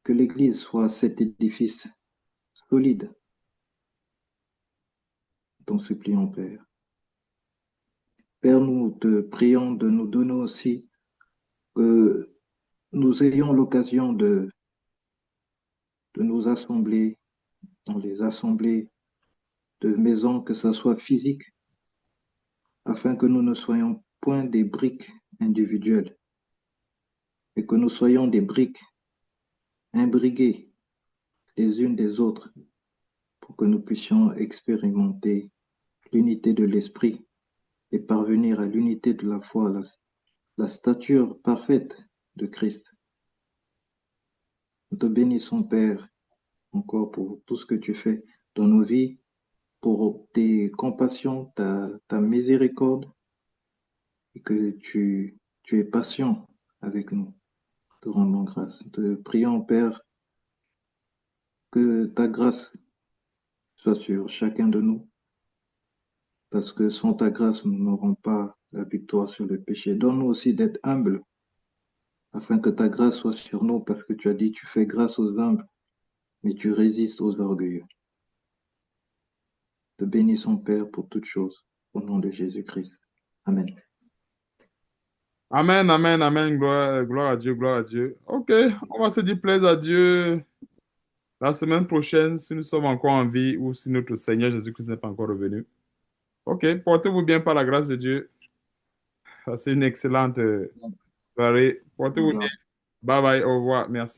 que l'Église soit cet édifice solide. T'en supplions, Père. Père, nous te prions de nous donner aussi que nous ayons l'occasion de nous assembler dans les assemblées de maisons, que ce soit physique, afin que nous ne soyons point des briques individuelles et que nous soyons des briques imbriguées les unes des autres pour que nous puissions expérimenter l'unité de l'esprit et parvenir à l'unité de la foi, la stature parfaite de Christ. Nous te bénissons, Père, encore pour tout ce que tu fais dans nos vies, pour tes compassions, ta miséricorde, et que tu es patient avec nous. Te rendons grâce. Te prions, Père, que ta grâce soit sur chacun de nous, parce que sans ta grâce, nous n'aurons pas la victoire sur le péché. Donne-nous aussi d'être humbles, afin que ta grâce soit sur nous, parce que tu as dit, tu fais grâce aux humbles, mais tu résistes aux orgueilleux. Te bénissons, Père, pour toutes choses, au nom de Jésus-Christ. Amen. Amen, amen, amen. Gloire, gloire à Dieu, gloire à Dieu. OK, on va se dire plaise à Dieu la semaine prochaine si nous sommes encore en vie ou si notre Seigneur Jésus-Christ n'est pas encore revenu. OK, portez-vous bien par la grâce de Dieu. Passez une excellente soirée. Au Portez-vous bien. revoir. Bye bye, au revoir, merci.